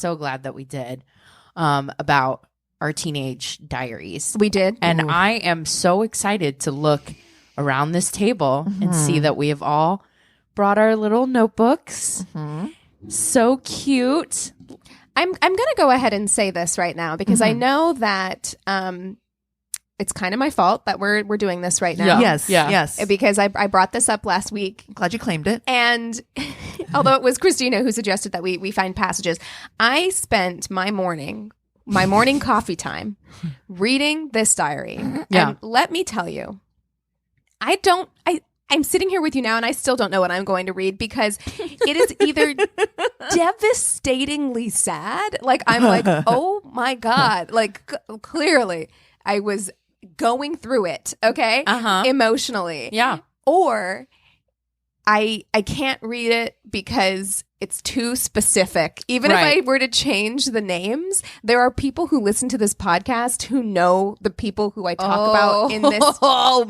so glad that we did, about our teenage diaries. We did. And I am so excited to look around this table and see that we have all brought our little notebooks. So cute. I'm going to go ahead and say this right now because I know that it's kind of my fault that we're doing this right now. Yes. Because I brought this up last week. Glad you claimed it. And although it was Christina who suggested that we find passages, I spent my morning coffee time reading this diary. And let me tell you, I'm sitting here with you now and I still don't know what I'm going to read because it is either devastatingly sad. Like, I'm like, oh my God. Like, clearly I was going through it, okay? Emotionally. Yeah. Or I can't read it because it's too specific. Even if I were to change the names, there are people who listen to this podcast who know the people who I talk about in this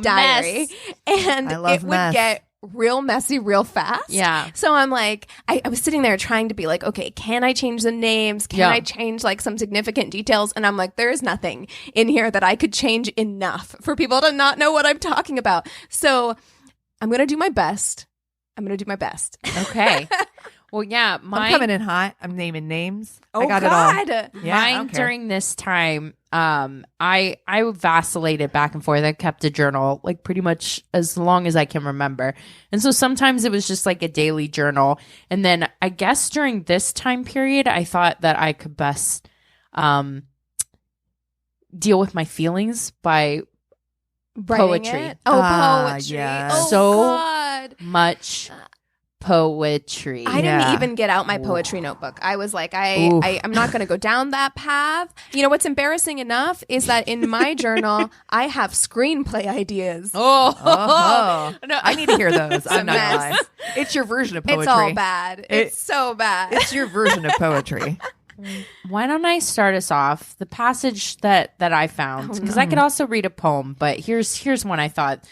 diary. And it would get real messy real fast. Yeah. So I'm like, I was sitting there trying to be like, okay, can I change the names? Can I change like some significant details? And I'm like, there is nothing in here that I could change enough for people to not know what I'm talking about. So I'm going to do my best. Okay. Well, yeah. I'm coming in hot. I'm naming names. Oh, I got God. it all. Mine during this time, I vacillated back and forth. I kept a journal like pretty much as long as I can remember. And so sometimes it was just like a daily journal. And then I guess during this time period, I thought that I could best deal with my feelings by poetry. It? Oh, poetry. Yeah. Oh, So God. much poetry. I didn't even get out my poetry notebook. I was like, I'm not going to go down that path. You know, what's embarrassing enough is that in my journal, I have screenplay ideas. Oh. No, I need to hear those. I'm not mess. gonna lie. It's your version of poetry. It's all bad. It's so bad. It's your version of poetry. Why don't I start us off? The passage that I found, because I could also read a poem, but here's one I thought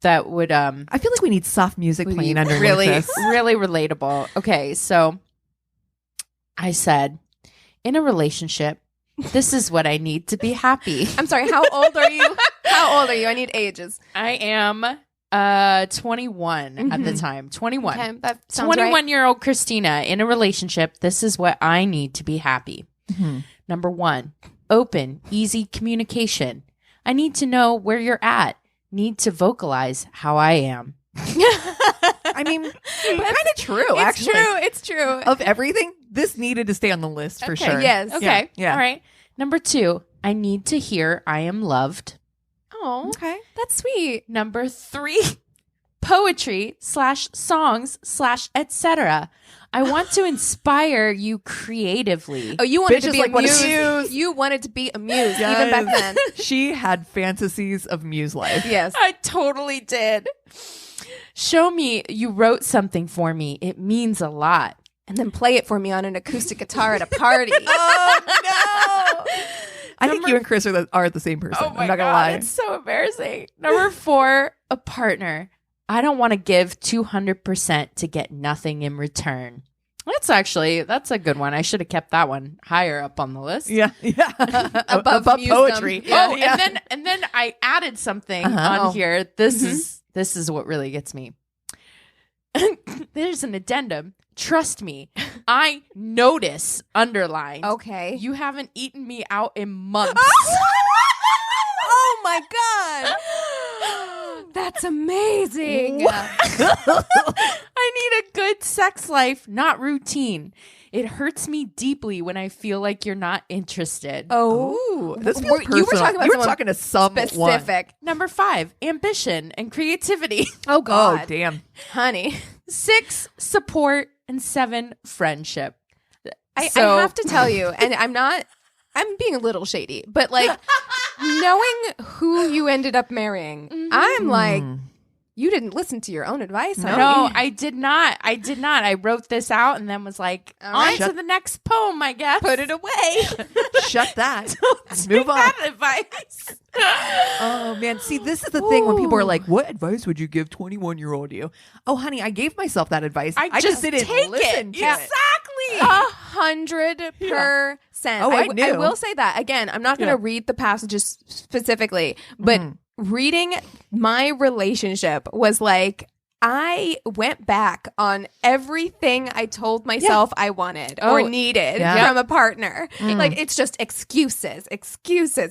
that would I feel like we need soft music playing underneath this. Really relatable. Okay, so I said, in a relationship, this is what I need to be happy. I'm sorry, how old are you? I need ages. I am 21 at the time. 21. Okay, that sounds 21-year-old Christina in a relationship. This is what I need to be happy. Number 1, open, easy communication. I need to know where you're at. Need to vocalize how I am. I mean, kind of true, actually. It's true. Of everything, this needed to stay on the list for sure. Yes. Okay. Yeah. All right. Number 2, I need to hear I am loved. Oh, Okay. that's sweet. Number 3, poetry /songs /etc. I want to inspire you creatively. Oh, you wanted to Bitches be like wanna amused. You wanted to be amused even back then. She had fantasies of Muse life. Yes. I totally did. Show me you wrote something for me. It means a lot. And then play it for me on an acoustic guitar at a party. Oh, no. I think you and Chris are the same person. Oh my I'm not going to God, lie. it's so embarrassing. Number 4, a partner. I don't want to give 200% to get nothing in return. That's a good one. I should have kept that one higher up on the list. Yeah. Above poetry. Yeah. Oh, and then I added something on here. This is what really gets me. There's an addendum. Trust me, I notice underlined. Okay. You haven't eaten me out in months. Oh my God. That's amazing. I need a good sex life, not routine. It hurts me deeply when I feel like you're not interested. Oh, this you were talking about you were someone talking to someone specific. Number 5, ambition and creativity. Oh Oh, God, damn. honey. 6, support, and 7, friendship. I have to tell you, and I'm being a little shady, but like knowing who you ended up marrying, I'm like, you didn't listen to your own advice. Huh? No, I did not. I wrote this out and then was like, All right. on to the next poem, I guess. Put it away. Shut that. Take Move on. that advice. Oh, man. See, this is the thing when people are like, what advice would you give 21-year-old you? Oh, honey, I gave myself that advice. I just didn't take listen it. to it. Exactly. 100%. Oh, I knew. I will say that again. I'm not going to read the passages specifically, but reading my relationship was like, I went back on everything I told myself I wanted or needed from a partner. Like, it's just excuses,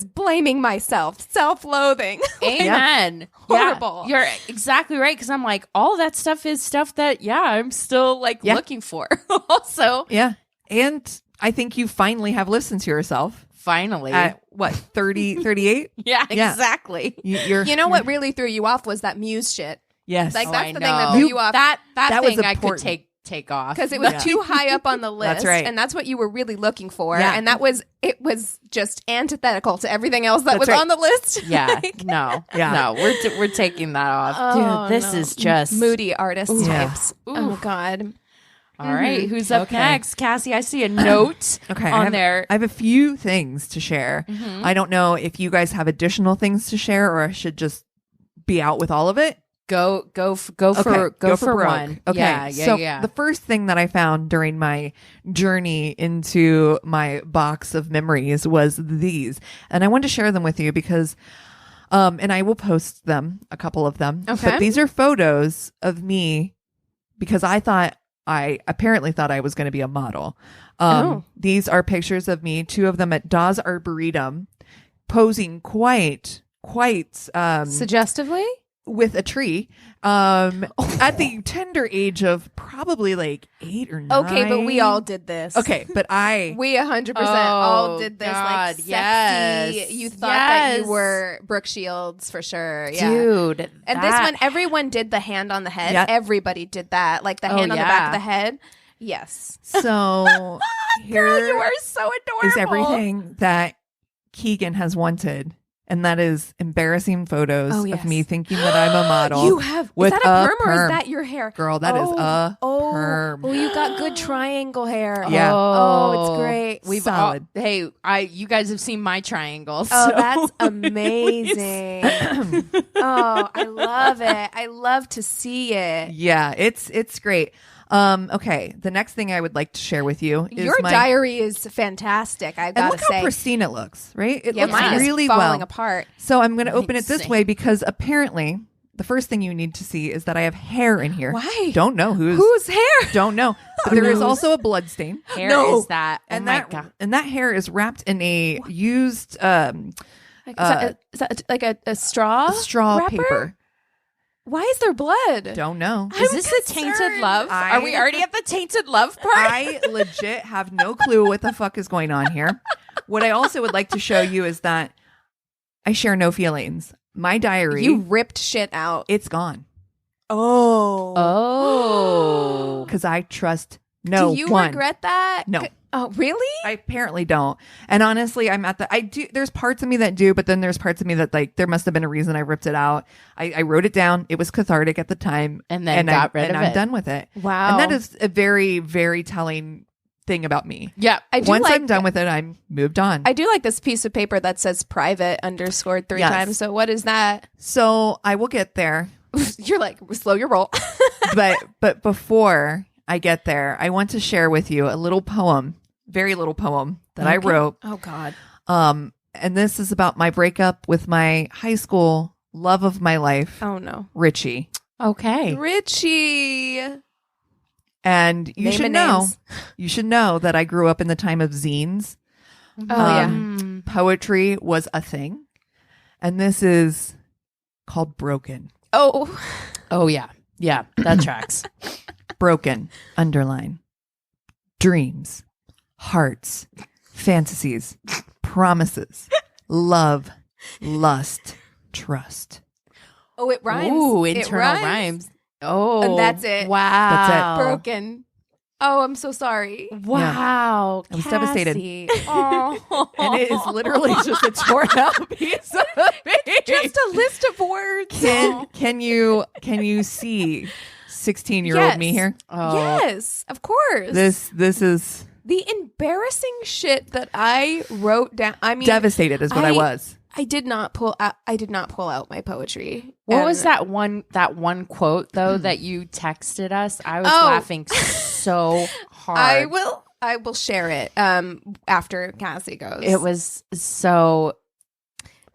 blaming myself, self-loathing. Amen. Horrible. Yeah, you're exactly right. Because I'm like, all that stuff is stuff that, I'm still like looking for. Also. Yeah. And I think you finally have listened to yourself. Finally. At what, 30, 38? Yeah, exactly. You know what really threw you off was that Muse shit. Yes. Like, that's the thing that threw you off. That was thing I could important. take off. Because it was too high up on the list. That's right. And that's what you were really looking for. Yeah. And it was just antithetical to everything else that was on the list. Yeah. No, we're taking that off. Dude, this is just moody artist types. Ooh. Oh, God. All right, who's up next? Cassie, I see a note on there. I have a few things to share. I don't know if you guys have additional things to share, or I should just be out with all of it. Go for one. Okay. Yeah. The first thing that I found during my journey into my box of memories was these, and I wanted to share them with you because, and I will post them, a couple of them. Okay. But these are photos of me because I apparently thought I was going to be a model. These are pictures of me, two of them at Dawes Arboretum, posing quite suggestively with a tree at the tender age of probably like 8 or 9. Okay, but we all did this. Okay, but we 100% all did this. God, like sexy. You thought that you were Brooke Shields for sure. Yeah. Dude. And this one, everyone did the hand on the head. Yep. Everybody did that. Like the hand on the back of the head. Yes. So here Girl, you are so adorable. is everything that Keegan has wanted. And that is embarrassing photos of me thinking that I'm a model. You have. Is that a perm or is that your hair? Girl, that is a perm. Oh, you got good triangle hair. Yeah. Oh, it's great. We've solid. You guys have seen my triangles. Oh, so. that's amazing. Oh, I love it. I love to see it. Yeah, it's great. Okay, the next thing I would like to share with you is your diary is fantastic. I gotta look say, how pristine it looks, right? It looks mine really is falling well apart. So I'm going to open it this way because apparently the first thing you need to see is that I have hair in here. Why? Don't know whose hair. Don't know. But there is also a blood stain. Hair is that? And my God. And that hair is wrapped in a used Is that like a straw? straw wrapper? paper. Why is there blood? Don't know. Is this the Tainted Love? Are we already at the Tainted Love part? I legit have no clue what the fuck is going on here. What I also would like to show you is that I share no feelings. My diary. You ripped shit out. It's gone. Oh. Because I trust no one. Do you regret that? No. Oh, really? I apparently don't. And honestly, I do. There's parts of me that do, but then there's parts of me that like, there must have been a reason I ripped it out. I wrote it down. It was cathartic at the time. And then got rid of it. And I'm done with it. Wow. And that is a very, very telling thing about me. Yeah. Once I'm done with it, I'm moved on. I do like this piece of paper that says private _ 3 times. So what is that? So I will get there. You're like, slow your roll. but before I get there, I want to share with you a little poem, very little poem that I wrote. Oh God. And this is about my breakup with my high school love of my life. Oh no. Richie. Okay. Richie. And you Name should and know, names. you should know that I grew up in the time of zines. Oh Poetry was a thing. And this is called Broken. Oh. Oh yeah. Yeah. That tracks. Broken, underline. Dreams, hearts, fantasies, promises, love, lust, trust. Oh, it rhymes. Ooh, It internal rhymes. Oh. And that's it. Wow. That's Broken. Oh, I'm so sorry. Wow. I was devastated. Oh. And it is literally just a torn up piece of me. Just a list of words. Can you see 16-year-old Yes. me here? Oh. Yes, of course. This is The embarrassing shit that I wrote down. I mean, devastated is what I was. I did not pull out my poetry. What was that one quote though that you texted us? I was laughing so hard. I will I will share it after Cassie goes. It was so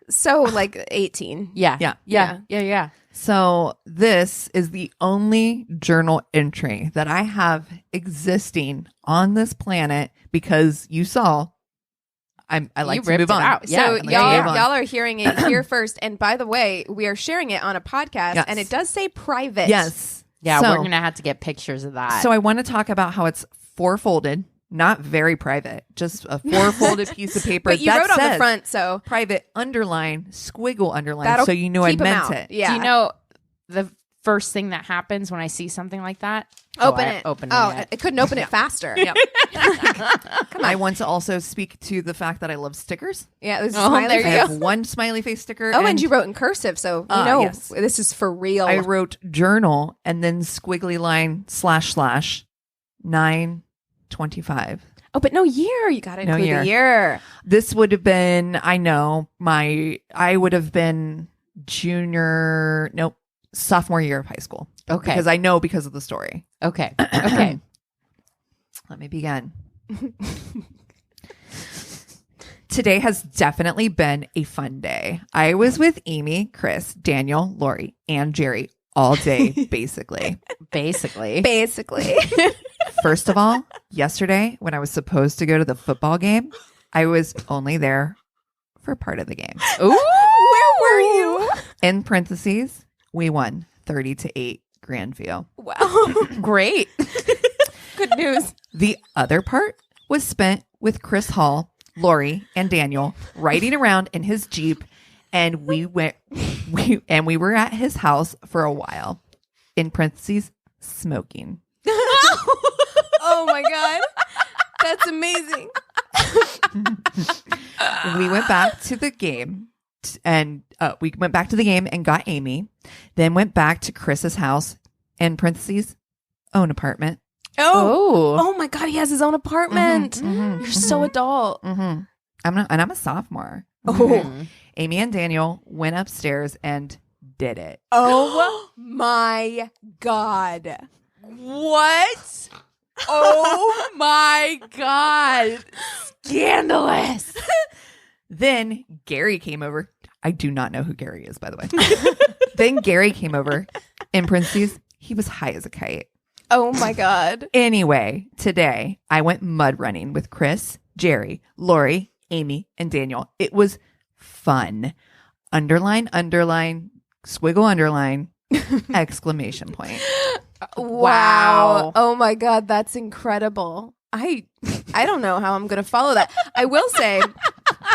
like 18. Yeah. So this is the only journal entry that I have existing on this planet because you saw. I like to move on. Out. So y'all are hearing it here first. And by the way, we are sharing it on a podcast, and it does say private. Yes. Yeah, So- we're going to have to get pictures of that. So I want to talk about how it's four-folded, not very private, just a four-folded piece of paper. But you that wrote on the says front, so private underline, squiggle underline, that'll so you know I keep 'em meant out. it. Yeah. Do you know the first thing that happens when I see something like that? Open I it. Open Oh, it. I couldn't open it faster. Yep. I want to also speak to the fact that I love stickers. Yeah, this is Oh, smiley there I you face. have one smiley face sticker. Oh, and you wrote in cursive, so you know yes. this is for real. I wrote journal and then squiggly line / 9/25. Oh, but no year. You got to No include year. the year. This would have been, I would have been sophomore year of high school. Okay. Because I know because of the story. Okay. Okay. Let me begin. Today has definitely been a fun day. I was with Amy, Chris, Daniel, Lori, and Jerry all day, basically. Basically. First of all, yesterday when I was supposed to go to the football game, I was only there for part of the game. Ooh. Where were you? In parentheses, we won 30-8 Grandview. Wow. Great. Good news. The other part was spent with Chris Hall, Lori, and Daniel riding around in his Jeep, and we were at his house for a while. In parentheses, smoking. Oh my God. That's amazing. We went back to the game and got Amy, then went back to Chris's house, in parentheses, own apartment. Oh my God. He has his own apartment. You're so adult. Mm-hmm. I'm a sophomore. Oh. Amy and Daniel went upstairs and did it. Oh my God. What? Oh my God. Scandalous. Then Gary came over. I do not know who Gary is, by the way. Then Gary came over. In parentheses, he was high as a kite. Oh my God. Anyway, today I went mud running with Chris, Jerry, Lori, Amy, and Daniel. It was fun. Underline, squiggle, underline, exclamation point. Wow. Oh my God. That's incredible. I don't know how I'm going to follow that. I will say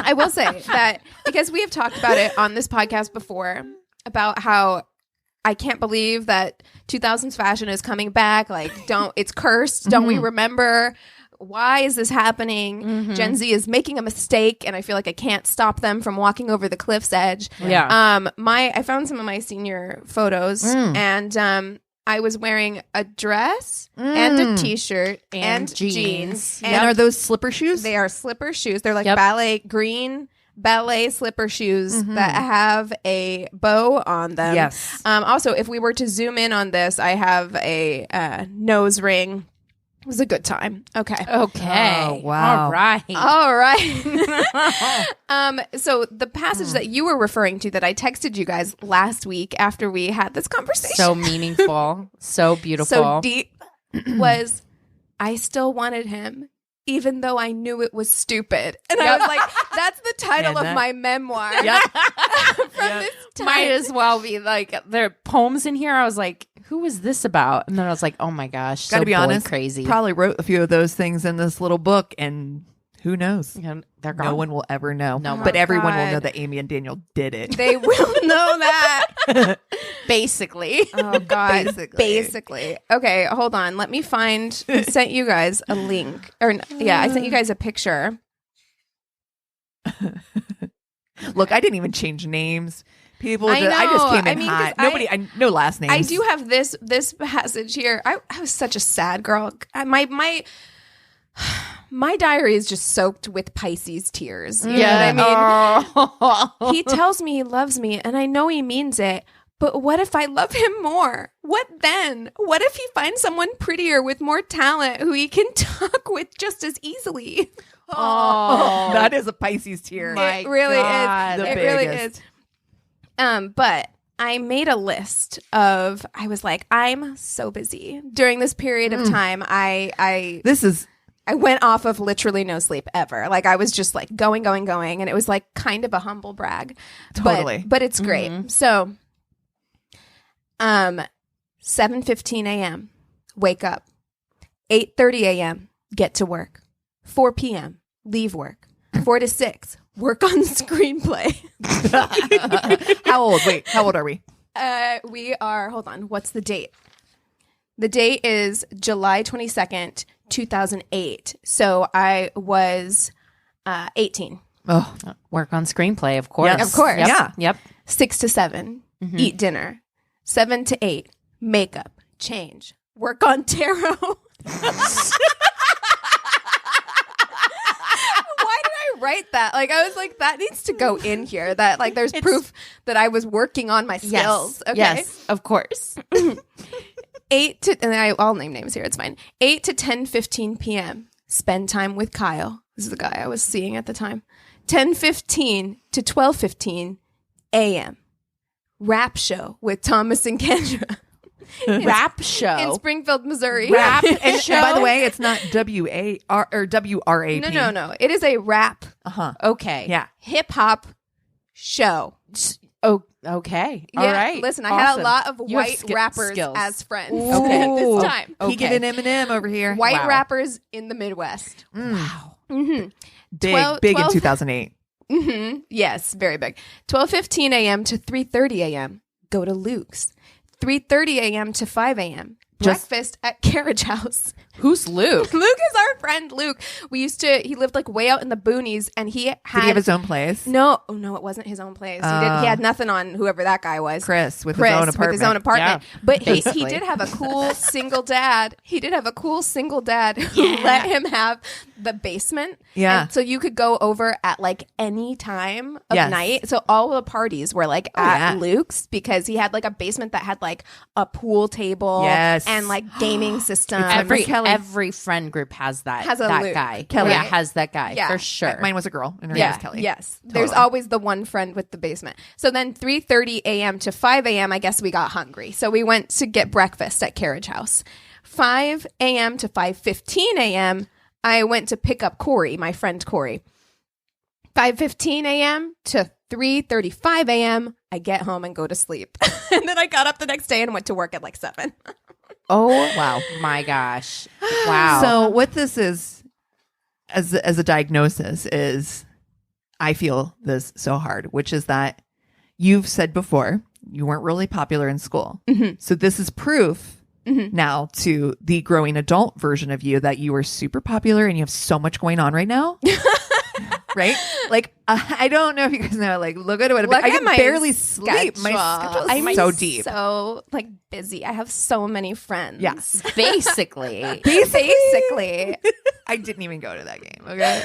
that because we have talked about it on this podcast before about how I can't believe that 2000s fashion is coming back. Like, it's cursed. Don't we remember? Why is this happening? Gen Z is making a mistake, and I feel like I can't stop them from walking over the cliff's edge. Yeah. I found some of my senior photos, and I was wearing a dress and a t-shirt and jeans. And are those slipper shoes? They are slipper shoes. They're like green ballet slipper shoes that have a bow on them. Yes. Also, if we were to zoom in on this, I have a nose ring. It was a good time. Okay. Okay. Oh, wow. All right. All right. So the passage that you were referring to that I texted you guys last week after we had this conversation. So meaningful. So beautiful. So deep was, I still wanted him, even though I knew it was stupid. And I was like, that's the title of my memoir. Yep. From this time. Might as well be like, there are poems in here. I was like, who was this about? And then I was like, oh my gosh. Gotta so be honest, crazy. Probably wrote a few of those things in this little book, and who knows? Yeah, they're gone. No one will ever know. No, but everyone will God. know that Amy and Daniel did it. They will know that. Basically. Oh, God. Basically. Basically. Okay, hold on. Let me find. I sent you guys a link. I sent you guys a picture. Look, I didn't even change names. People, I I just know. came in I mean, 'cause hot. No last names. I do have this passage here. I was such a sad girl. My diary is just soaked with Pisces tears. You know what I mean? Oh. He tells me he loves me, and I know he means it, But what if I love him more? What then? What if he finds someone prettier with more talent who he can talk with just as easily? Oh, that is a Pisces tear. It really is. The It really biggest. is. But I made a list of, I was like, I'm so busy. During this period of time, I went off of literally no sleep ever. Like I was just like going. And it was like kind of a humble brag. Totally. But it's great. So 7:15 a.m. wake up. 8:30 a.m. get to work. 4 p.m. leave work. 4 to 6 work on screenplay. How old? Wait, how old are we? We are, hold on, what's the date? The date is July 22nd, 2008. So I was 18. Oh, Work on screenplay, of course. Yes. Of course. Yep. Yeah. Yep. 6 to 7, eat dinner. 7 to 8, makeup, change, work on tarot. Why did I write that? Like, I was like, that needs to go in here. That, like, there's proof that I was working on my skills. Yes. Okay. Yes, of course. 8 to, and I'll name names here. It's fine. 8 to 10:15 p.m. Spend time with Kyle. This is the guy I was seeing at the time. 10:15 to 12:15 a.m. Rap show with Thomas and Kendra. Rap show. In Springfield, Missouri. Rap and show. by the way, it's not W-A-R or W-R-A-P. No. It is a rap Okay. Yeah. hip hop show. Oh, okay. All Yeah, right. Listen, I had a Awesome. lot of You have white rappers skills. as friends Okay. at Ooh. this time. Keegan and Eminem over here. White Wow. rappers in the Midwest. Wow. Mm-hmm. Big 12 in 2008. Mm-hmm. Yes, very big. 12:15 a.m. to 3:30 a.m. Go to Luke's. 3:30 a.m. to 5 a.m. Breakfast at Carriage House. Who's Luke? Luke is our friend Luke. He lived like way out in the boonies, and he had. Did he have his own place? No, it wasn't his own place. He had nothing on whoever that guy was. Chris with his own apartment. Yeah. But he basically. did have a cool single dad. He did have a cool single dad who let him have the basement. Yeah. And so you could go over at like any time of Yes. night. So all the parties were like at Luke's because he had like a basement that had like a pool table Yes. and like gaming system. Every friend group has that. Has a that Luke. guy. Kelly. Yeah, has that guy Yeah. for sure. Mine was a girl, and her name was Kelly. Yes. Totally. There's always the one friend with the basement. So then 3:30 a.m. to 5 a.m., I guess we got hungry. So we went to get breakfast at Carriage House. 5 a.m. to 5:15 a.m., I went to pick up Corey, my friend Corey. 5:15 a.m. to 3:35 a.m., I get home and go to sleep. And then I got up the next day and went to work at like 7. Oh, wow. My gosh. Wow. So what this is, as a diagnosis, is I feel this so hard, which is that you've said before you weren't really popular in school. Mm-hmm. So this is proof now to the growing adult version of you that you are super popular and you have so much going on right now. Right? Like, I don't know if you guys know, like, look at what I can barely sleep. My schedule is I'm so deep. So, like, busy. I have so many friends. Yes. basically. Basically. I didn't even go to that game. Okay.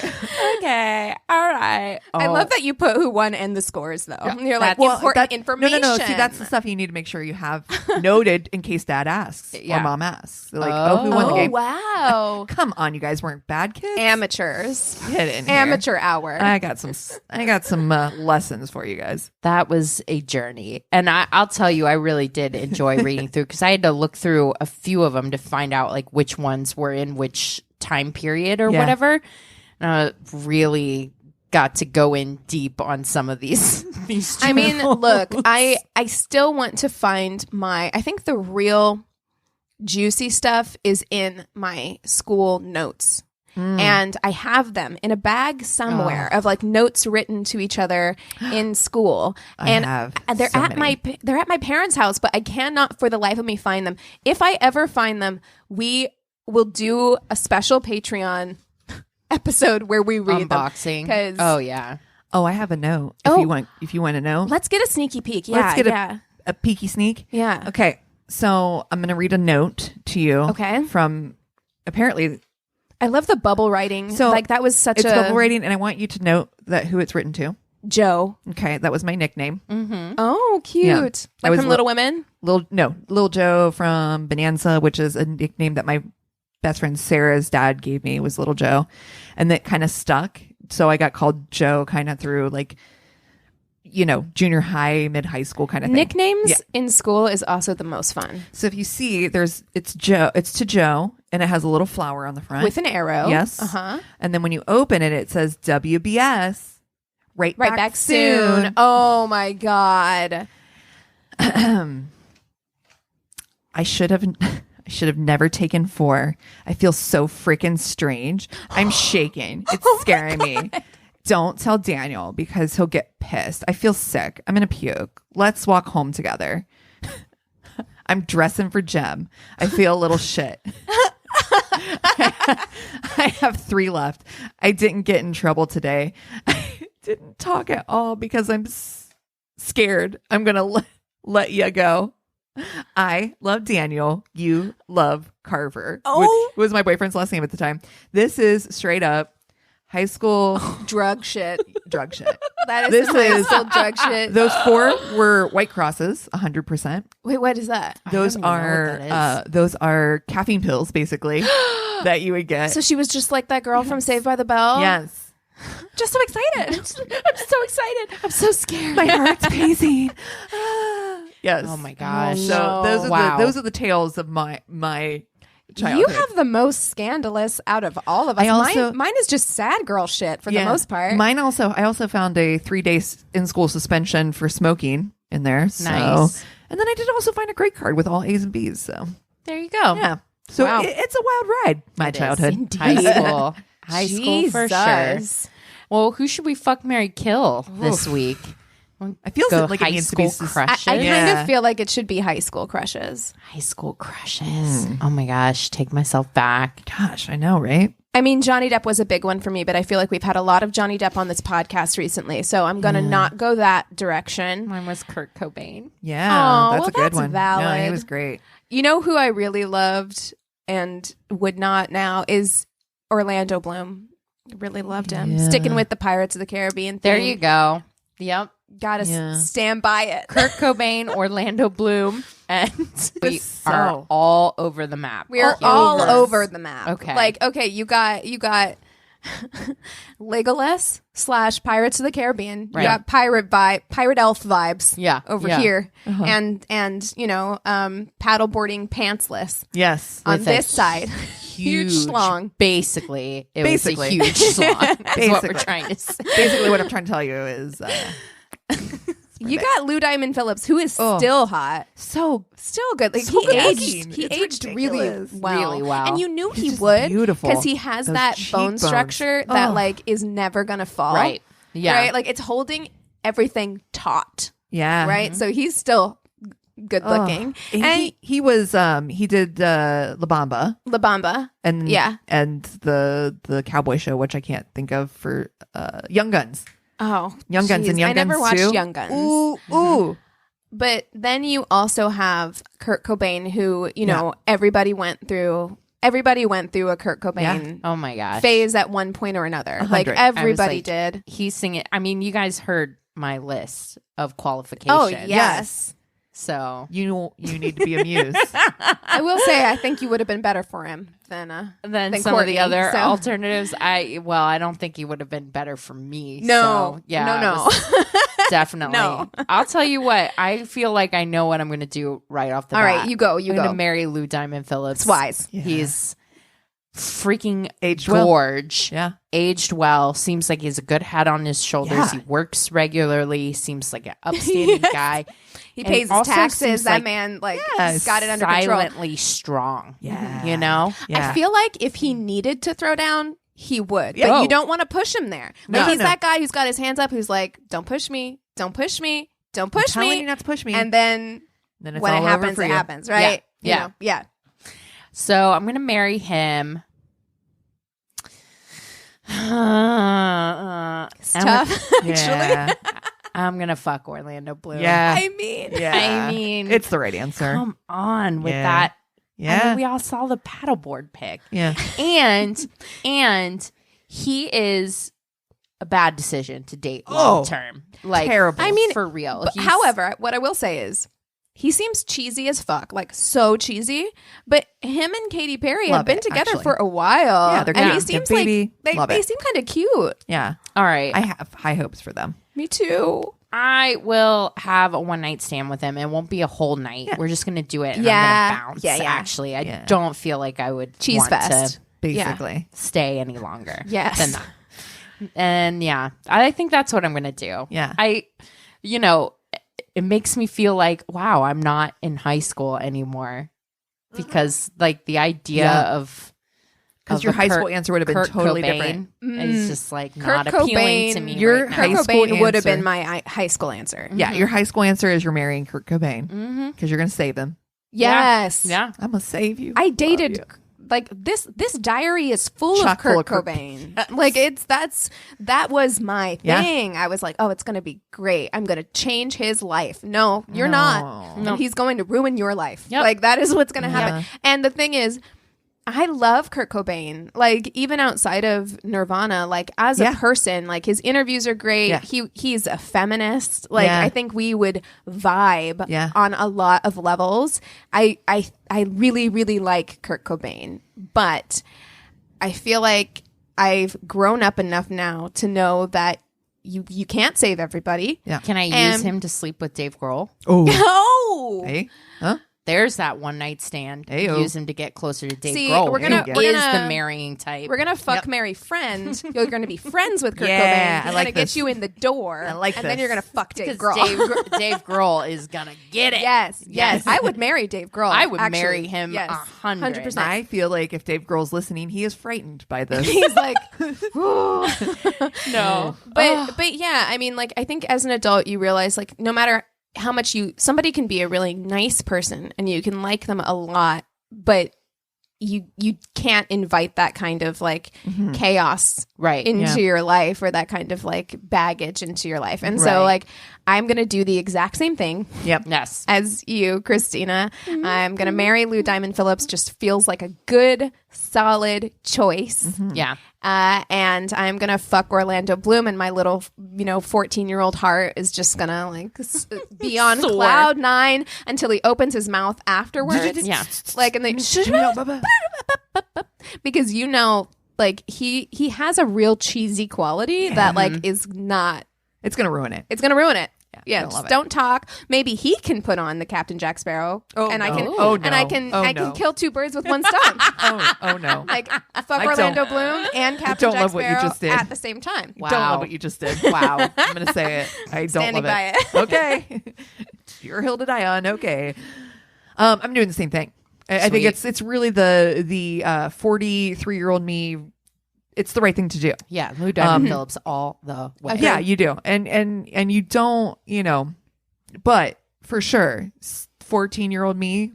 Okay. All right. I Oh. love that you put who won and the scores, though. You're like, That's- important information. No. See, that's the stuff you need to make sure you have noted in case dad asks or mom asks. They're like, who won the game? Wow. Come on, you guys weren't bad kids. Amateurs. Get in here. Amateur hour. I got some lessons for you guys. That was a journey. And I'll tell you, I really did enjoy reading through because I had to look through a few of them to find out like which ones were in which time period or whatever. Really got to go in deep on some of these I mean, journals. look, I still want to find I think the real juicy stuff is in my school notes. And I have them in a bag somewhere of like notes written to each other in school. And they're so at many. they're at my parents' house, but I cannot for the life of me find them. If I ever find them, we will do a special Patreon episode where we read unboxing. them. Oh yeah. Oh, I have a note. If you want to know, Let's get a sneaky peek. Yeah, let's get a peeky sneak. Yeah. Okay. So I'm going to read a note to you. Okay. From apparently. I love the bubble writing. So like that was such it's a bubble writing, and I want you to note that who it's written to. Joe. Okay, that was my nickname. Mm-hmm. Oh, cute. Yeah. Like from Little Women? Little Joe from Bonanza, which is a nickname that my best friend Sarah's dad gave me, was Little Joe. And that kind of stuck. So I got called Joe kind of through like, junior high, mid-high school kind of thing. Nicknames in school is also the most fun. So if you see, it's Joe, it's to Joe, and it has a little flower on the front. With an arrow. Yes. Uh-huh. And then when you open it, it says WBS. Right back soon. Oh my God. I should have never taken 4. I feel so freaking strange. I'm shaking. It's scaring me. Don't tell Daniel because he'll get pissed. I feel sick. I'm going to puke. Let's walk home together. I'm dressing for Jem. I feel a little shit. I have 3 left. I didn't get in trouble today. I didn't talk at all because I'm scared. I'm going to let you go. I love Daniel. You love Carver. Which was my boyfriend's last name at the time. This is straight up high school drug shit. That is This some high is- school drug shit. Those 4 were White Crosses, 100%. Wait, what is that? Those don't even know what that those are caffeine pills, basically, that you would get. So she was just like that girl from Saved by the Bell? Yes. Just so excited. I'm so excited. I'm so scared. My heart's pacing. Yes. Oh my gosh. So No. those are the tales of my childhood. You have the most scandalous out of all of us. I also- mine is just sad girl shit for the most part. I also found a 3-day in school suspension for smoking in there. So. Nice. And then I did also find a grade card with all A's and B's. So There you go. yeah. So Wow. it's a wild ride. My It is. childhood. High school. High school for sure. Jesus. Well, who should we fuck, marry, kill this week? I feel Go like it high needs to be school I crushes. kind Yeah. of feel like it should be high school crushes. High school crushes. Oh my gosh, take myself back. Gosh, I know, right? I mean, Johnny Depp was a big one for me, but I feel like we've had a lot of Johnny Depp on this podcast recently, so I'm going to not go that direction. Mine was Kurt Cobain. Yeah, Oh, that's well, a good that's one. No, valid. he was great. You know who I really loved and would not now is Orlando Bloom. Really loved him. Yeah. Sticking with the Pirates of the Caribbean thing. There you go. Yep. Gotta Yeah. stand by it. Kurt Cobain, Orlando Bloom, and we So- are all over the map. We're all over the map. Okay. Like, okay, you got Legolas / Pirates of the Caribbean. Right. You got pirate elf vibes. Yeah, Over yeah. here. And paddleboarding pantsless Yes. on With this a side. Huge schlong. Basically, it was a Basically. huge slong. Is what we're Basically. trying to say. Basically, what I'm trying to tell you is You got Lou Diamond Phillips, who is Oh. still hot. so Still good. Like So he good aged looking. he It's aged really ridiculous. well. Really well. And you knew He's he just would beautiful. because he has Those that bone cheekbones. structure that Oh. like is never gonna fall. Right. Yeah. Right? Like it's holding everything taut. yeah, Right? So he's still good Oh. looking. And And he was he did La Bamba La Bamba. and Yeah. and the cowboy show, which I can't think of for Young Guns. Oh. Young Guns and jeez. Young I never Guns watched too. Young Guns. Ooh. But then you also have Kurt Cobain, who, you know, everybody went through a Kurt Cobain Oh my gosh. phase at one point or another. 100. Like everybody like, did. He's singing. I mean, you guys heard my list of qualifications. Oh, yes. So You need to be a muse. I will say I think you would have been better for him than then Than some Courtney, of the other so- alternatives, I don't think he would have been better for me. No. So, yeah, No. it was definitely. No. I'll tell you what. I feel like I know what I'm going to do right off the All bat. right, you go. You I'm going go. to marry Lou Diamond Phillips. It's wise. Yeah. He's freaking Aged well. gorge. Yeah. Aged well. Seems like he has a good head on his shoulders. Yeah. He works regularly. Seems like an upstanding guy. He And pays his also taxes. seems That like- man, like, Yes. he's got it under control. Silently strong. Yeah. You know? Yeah. I feel like if he needed to throw down, he would. Yeah. But Oh. you don't want to push him there. No, Like he's no. that guy who's got his hands up, who's like, "Don't push me, don't push me, don't push telling me," you not to push me. and then then it's when all it over happens, for it you. happens, right? Yeah. You know? Yeah. So I'm gonna marry him. It's tough. Actually, Yeah. I'm gonna fuck Orlando Bloom. Yeah. I mean, Yeah. I mean, it's the right answer. come on with Yeah. that. I Yeah. mean, we all saw the paddleboard pic, Yeah. and he is a bad decision to date long term. Like, terrible. I mean, for real. But however, what I will say is, he seems cheesy as fuck, like so cheesy. But him and Katy Perry have been together for a while. Yeah, they're and gonna he seems baby. like they seem kind of cute. Yeah. All right. I have high hopes for them. Me too. I will have a one night stand with him. It won't be a whole night. We're just gonna do it. And Yeah. I'm gonna bounce. Yeah. Actually, I don't feel like I would Cheese want fest. to Basically. stay any longer. Yes. Than that. And yeah, I think that's what I'm gonna do. Yeah. It makes me feel like, wow, I'm not in high school anymore, because like the idea of Because your high school answer would have been Kurt totally Cobain different. is just like Kurt not appealing Cobain, to me. your right now. high Kurt school Cobain would have answer. been my high school answer. Yeah, your high school answer is you're marrying Kurt Cobain because you're going to save him. Yes. Yeah. I'm going to save you. I Love dated you. like this diary is full of Chock full Kurt of Kurt- Cobain. Like that was my Yeah. thing. I was like, oh, it's gonna be great. I'm gonna change his life. No, you're not. No. And he's going to ruin your life. Yep. Like that is what's gonna happen. Yeah. And the thing is, I love Kurt Cobain. Like even outside of Nirvana, like as a person, like his interviews are great. Yeah. He's a feminist. Like Yeah. I think we would vibe Yeah. on a lot of levels. I really, really like Kurt Cobain, but I feel like I've grown up enough now to know that you can't save everybody. Yeah. Can I use him to sleep with Dave Grohl? Oh. No. Hey. Huh? There's that one night stand. Ayo. Use him to get closer to Dave See, Grohl. we're gonna- who we're is gonna- the marrying type. We're gonna fuck, marry, friend. You're gonna be friends with Kurt Yeah, Cobain. I He's like gonna get this. you in the door. I like and then this. you're gonna fuck Dave because Grohl. Dave Grohl is gonna get it. Yes. I would marry Dave Grohl. I would actually. marry him Yes. 100%. I feel like if Dave Grohl's listening, he is frightened by this. He's like, No, but yeah, I mean, like I think as an adult, you realize like no matter how much somebody can be a really nice person and you can like them a lot, but you can't invite that kind of like chaos right into your life or that kind of like baggage into your life. And Right. so like I'm going to do the exact same thing Yep. Yes. as you, Christina. I'm going to marry Lou Diamond Phillips. Just feels like a good, solid choice. Yeah. And I'm going to fuck Orlando Bloom, and my little, 14-year-old heart is just going to like be on Soar. cloud 9 until he opens his mouth afterwards. Yeah. Like, and they, because like he has a real cheesy quality that like is not, It's going to ruin it. it's going to ruin it. Yeah, don't love just it. don't talk. Maybe he can put on the Captain Jack Sparrow, and I can, Oh, no. and I can, Oh, I no. can kill two birds with one stone. Oh no. Like fuck I Orlando don't- Bloom and Captain don't Jack love what you Sparrow just did. at the same time. Wow. Don't love what you just did. Wow. I'm going to say it. I don't Standing love by it. it. Okay. You're a hill to die on. Okay. I'm doing the same thing. I think Sweet. it's really the 43-year-old me. It's the right thing to do. Yeah. Lou Diamond Phillips all the way. Yeah, you do. And you don't, but for sure, 14-year-old me.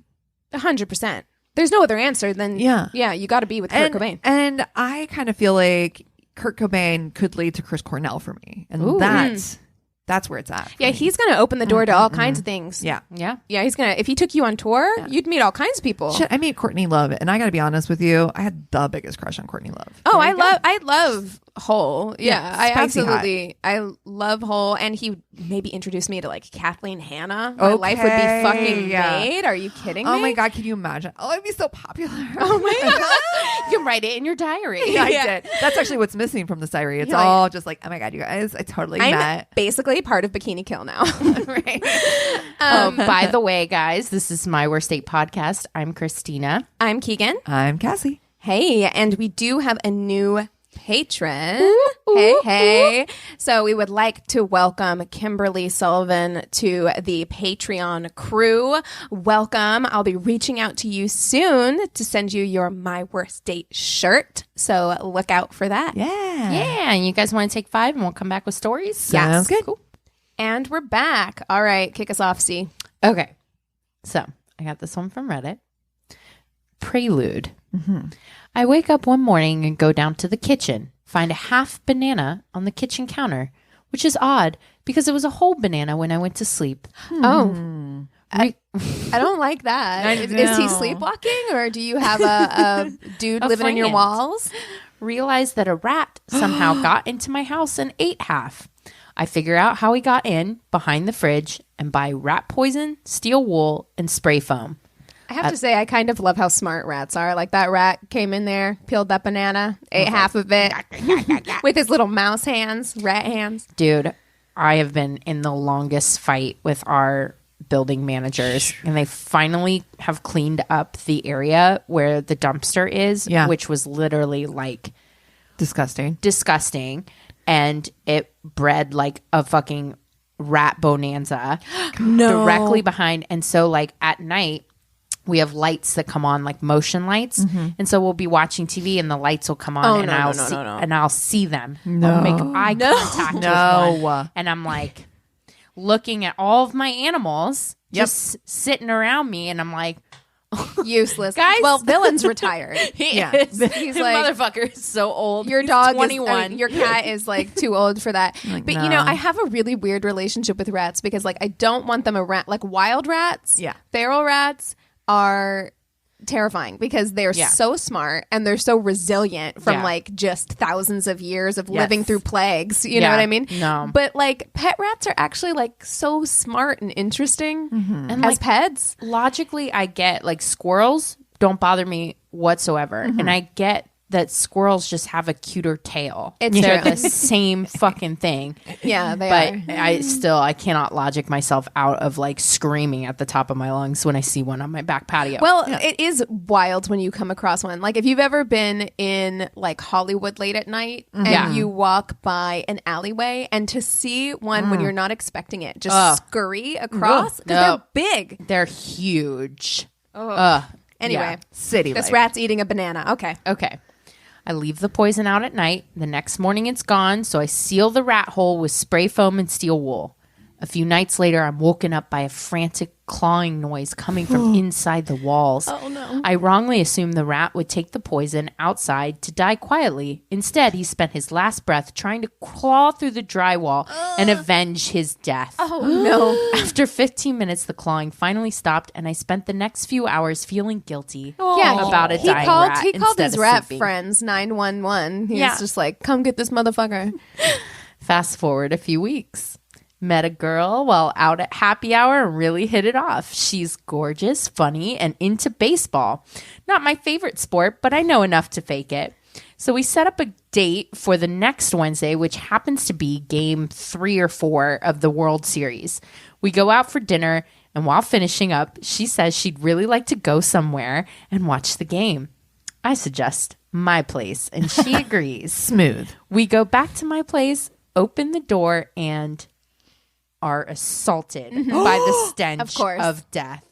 100%. There's no other answer than Yeah. You got to be with Kurt Cobain. And I kind of feel like Kurt Cobain could lead to Chris Cornell for me. And Ooh. that's where it's at. for Yeah, me. he's gonna open the door to all kinds of things. Yeah. Yeah. Yeah, he's gonna. If he took you on tour, you'd meet all kinds of people. Shit, I meet Courtney Love, and I got to be honest with you, I had the biggest crush on Courtney Love. Oh, I love Hole. Yeah, I spicy hot. absolutely. I love Hole, and he maybe introduced me to like Kathleen Hanna. My life would be Okay, fucking yeah. made. Are you kidding me? Oh my god, can you imagine? Oh, I'd be so popular. Oh my god. You can write it in your diary. Yeah, I Yeah. did. That's actually what's missing from the diary. It's You're like- all just like, oh my god, you guys, I totally I'm met. basically part of Bikini Kill now. Right. By the way, guys, this is My Worst Date podcast. I'm Christina. I'm Keegan. I'm Cassie. Hey, and we do have a new patron. Hey. So we would like to welcome Kimberly Sullivan to the Patreon crew. Welcome. I'll be reaching out to you soon to send you your My Worst Date shirt. So look out for that. Yeah. Yeah. And you guys want to take 5 and we'll come back with stories? Sounds good. Cool. And we're back. All right. Kick us off, C. Okay. So I got this one from Reddit. Prelude. I wake up one morning and go down to the kitchen, find a half banana on the kitchen counter, which is odd because it was a whole banana when I went to sleep. Oh, I don't like that. I Is he know. sleepwalking, or do you have a dude A living in your friend. walls? realize that a rat somehow got into my house and ate half. I figure out how he got in behind the fridge and buy rat poison, steel wool, and spray foam. I have to say, I kind of love how smart rats are. Like that rat came in there, peeled that banana, ate half of it with his little mouse hands, rat hands. Dude, I have been in the longest fight with our building managers, and they finally have cleaned up the area where the dumpster is, which was literally like disgusting. And it bred like a fucking rat bonanza directly behind. And so like at night, we have lights that come on, like motion lights, and so we'll be watching TV, and the lights will come on, and I'll see them. I'll make eye contact with one, and I'm like looking at all of my animals just sitting around me, and I'm like, useless, guys. Well, Villain's retired. He is. He's like, motherfucker is so old. Your He's dog 21. Is, your cat is like too old for that. But you know, I have a really weird relationship with rats because like I don't want them around. Like wild rats, feral rats are terrifying because they're so smart and they're so resilient from like just thousands of years of living through plagues. You know what I mean? No. But like pet rats are actually like so smart and interesting and as like, pets. Logically, I get like squirrels don't bother me whatsoever. And I get that squirrels just have a cuter tail. They're the same fucking thing. Yeah, they are. But I cannot logic myself out of like screaming at the top of my lungs when I see one on my back patio. Well, it is wild when you come across one. Like if you've ever been in like Hollywood late at night and you walk by an alleyway and to see one when you're not expecting it just scurry across because they're big. They're huge. Anyway, city this life. rat's eating a banana. Okay. I leave the poison out at night. The next morning it's gone, so I seal the rat hole with spray foam and steel wool. A few nights later, I'm woken up by a frantic clawing noise coming from inside the walls. Oh, no. I wrongly assumed the rat would take the poison outside to die quietly. Instead, he spent his last breath trying to claw through the drywall and avenge his death. Oh, no. After 15 minutes, the clawing finally stopped, and I spent the next few hours feeling guilty Yeah, about a dying rat. He called instead his of rat sleeping. friends 911. He was just like, come get this motherfucker. Fast forward a few weeks. Met a girl while out at happy hour and really hit it off. She's gorgeous, funny, and into baseball. Not my favorite sport, but I know enough to fake it. So we set up a date for the next Wednesday, which happens to be game 3 or 4 of the World Series. We go out for dinner, and while finishing up, she says she'd really like to go somewhere and watch the game. I suggest my place, and she agrees. Smooth. We go back to my place, open the door, and are assaulted by the stench of death.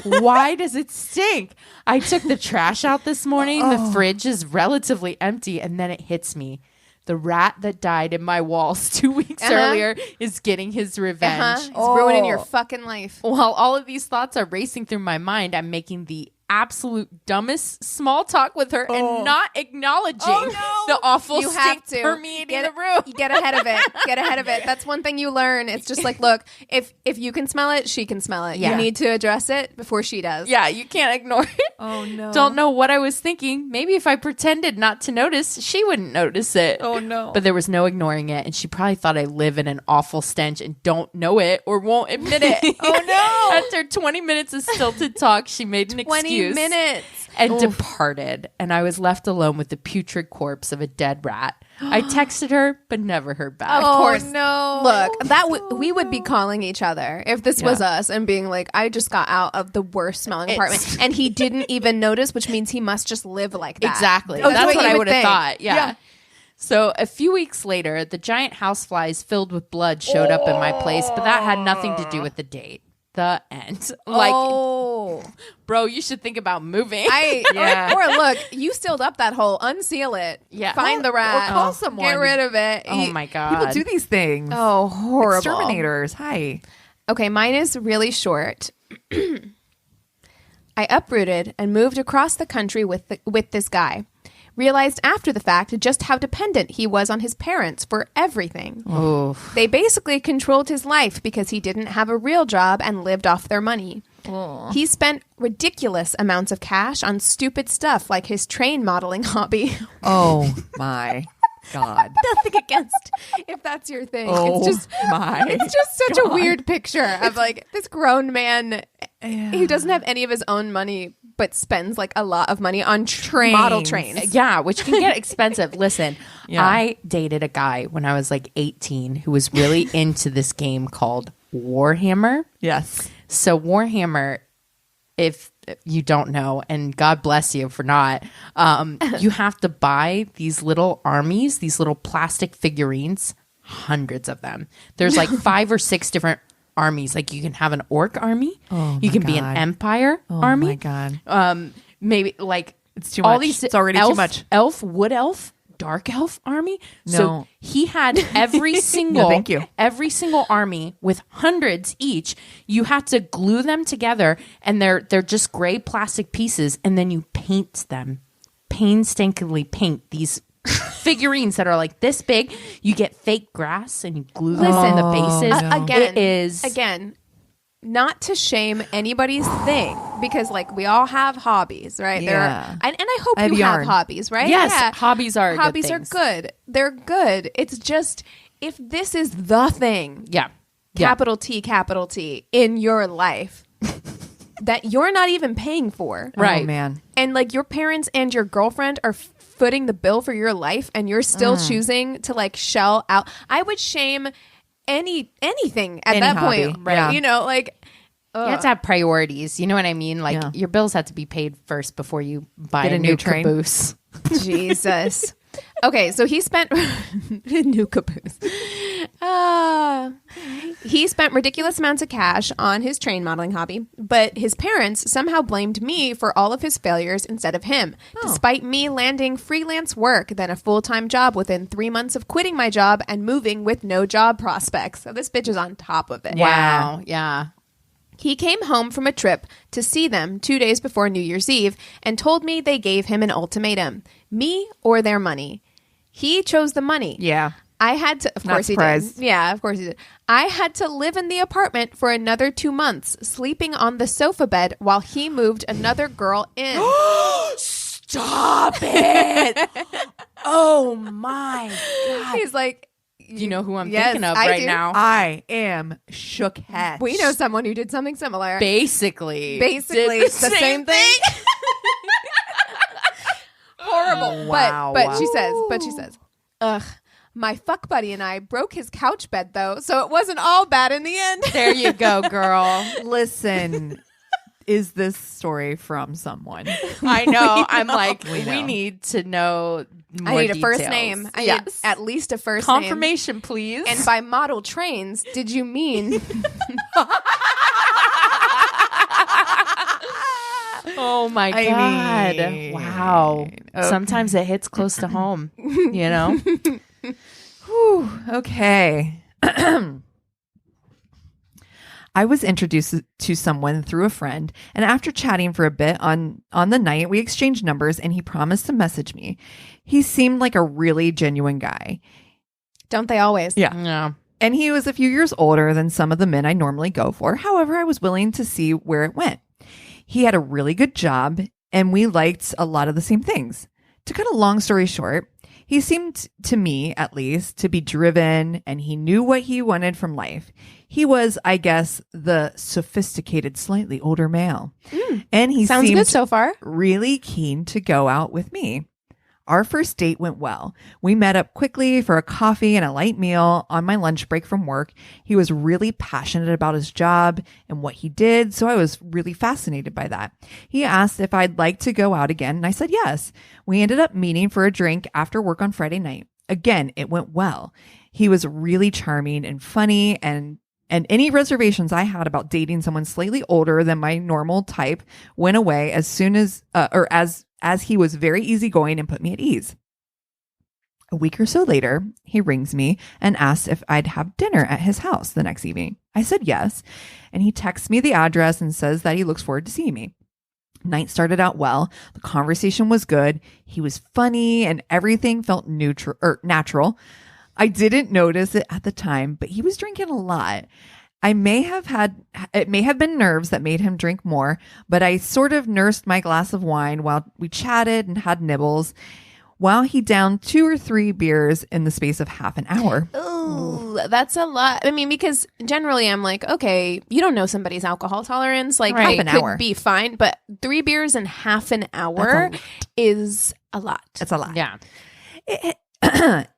Why does it stink? I took the trash out this morning. The fridge is relatively empty, and then it hits me. The rat that died in my walls 2 weeks earlier is getting his revenge. It's ruining your fucking life. While all of these thoughts are racing through my mind, I'm making the absolute dumbest small talk with her and not acknowledging the awful You stink have to permeating the room. Get ahead of it. Get ahead of it. That's one thing you learn. It's just like, look, if you can smell it, she can smell it. Yeah. You need to address it before she does. Yeah, you can't ignore it. Oh, no. Don't know what I was thinking. Maybe if I pretended not to notice, she wouldn't notice it. Oh, no. But there was no ignoring it, and she probably thought I live in an awful stench and don't know it or won't admit it. Oh, no. After 20 minutes of stilted talk, she made an 20 excuse. minutes. And departed, and I was left alone with the putrid corpse of a dead rat. I texted her, but never heard back. Of course. no. Look, we would be calling each other if this was us and being like, I just got out of the worst smelling apartment. And he didn't even notice, which means he must just live like that. Exactly. Oh, That's what I you would have think. thought. Yeah. So a few weeks later, the giant houseflies filled with blood showed up in my place, but that had nothing to do with the date. The end. Bro, you should think about moving. Or look, you sealed up that hole. Unseal it. Yeah. Find the rat. Or call someone. Get rid of it. Oh my God. People do these things. Oh, horrible. Exterminators. Hi. Okay, mine is really short. I uprooted and moved across the country with this guy. Realized after the fact just how dependent he was on his parents for everything. Oof. They basically controlled his life because he didn't have a real job and lived off their money. He spent ridiculous amounts of cash on stupid stuff like his train modeling hobby. Oh my God. Nothing against if that's your thing. Oh it's just such God. a weird picture of like this grown man who doesn't have any of his own money but spends like a lot of money on model trains. Yeah, which can get expensive. Listen, Yeah. I dated a guy when I was like 18 who was really into this game called Warhammer. Yes. So Warhammer, if you don't know, and God bless you for not, you have to buy these little armies, these little plastic figurines, hundreds of them. There's like 5 or 6 different armies. Like you can have an orc army. Oh, you my can be an God. empire army. Oh my God. Maybe like It's too all much. these It's already too much. Elf, wood elf, dark elf army. No. So he had every single thank you. every single army with hundreds each. You had to glue them together, and they're just gray plastic pieces, and then you paint them, painstakingly paint these figurines that are like this big. You get fake grass and you glue them on the bases. no. Again, It is again, not to shame anybody's thing because like we all have hobbies, right? Yeah. And I hope I have you have yarn. hobbies, right? Yes, Yeah. hobbies are hobbies good are things. good. They're good. It's just if this is the thing, Yeah. capital T in your life that you're not even paying for. Right. Oh man. And like your parents and your girlfriend are footing the bill for your life and you're still choosing to like shell out. I would shame anything at Any that hobby, point. right. You know, like You have to have priorities. You know what I mean? Like Yeah. your bills have to be paid first before you buy Get a a new new train. caboose. Jesus. Okay, so he spent new caboose. He spent ridiculous amounts of cash on his train modeling hobby, but his parents somehow blamed me for all of his failures instead of him, despite me landing freelance work, then a full-time job within 3 months of quitting my job and moving with no job prospects. So this bitch is on top of it. Wow. Yeah. He came home from a trip to see them 2 days before New Year's Eve and told me they gave him an ultimatum, me or their money. He chose the money. Yeah. I had to, of Not course he surprised. did. Yeah, of course he did. I had to live in the apartment for another 2 months, sleeping on the sofa bed while he moved another girl in. Stop it. Oh my God. He's like, You know who I'm Yes, thinking of I right do. now? I am shook head. we know someone who did something similar. Basically. Basically, did it's the same thing. Horrible. Wow. But she says, ugh, my fuck buddy and I broke his couch bed though, so it wasn't all bad in the end. There you go, girl. Listen, is this story from someone? I know. I'm like, We we know. need to know more I need a first details. name. I need Yes. at least a first name. Confirmation, please. And by model trains, did you mean? Oh my I God. mean, Wow. okay. Sometimes it hits close to home, you know? Whew, okay. I was introduced to someone through a friend, and after chatting for a bit on the night, we exchanged numbers and he promised to message me. He seemed like a really genuine guy. Don't they always? Yeah. Yeah. And he was a few years older than some of the men I normally go for. However, I was willing to see where it went. He had a really good job, and we liked a lot of the same things. To cut a long story short, he seemed to me, at least, to be driven, and he knew what he wanted from life. He was, I guess, the sophisticated, slightly older male. And he Sounds seemed good so far. really keen to go out with me. Our first date went well. We met up quickly for a coffee and a light meal on my lunch break from work. He was really passionate about his job and what he did, so I was really fascinated by that. He asked if I'd like to go out again, and I said yes. We ended up meeting for a drink after work on Friday night. Again, it went well. He was really charming and funny, and any reservations I had about dating someone slightly older than my normal type went away as soon as he was very easygoing and put me at ease. A week or so later, he rings me and asks if I'd have dinner at his house the next evening. I said yes, and he texts me the address and says that he looks forward to seeing me. Night started out well. The conversation was good. He was funny and everything felt natural. I didn't notice it at the time, but he was drinking a lot. It may have been nerves that made him drink more, but I sort of nursed my glass of wine while we chatted and had nibbles, while he downed 2 or 3 beers in the space of half an hour. Ooh, that's a lot. I mean, because generally I'm like, okay, you don't know somebody's alcohol tolerance. Like, Half it an could hour. be fine, but 3 beers in half an hour is a lot. That's a lot. Yeah.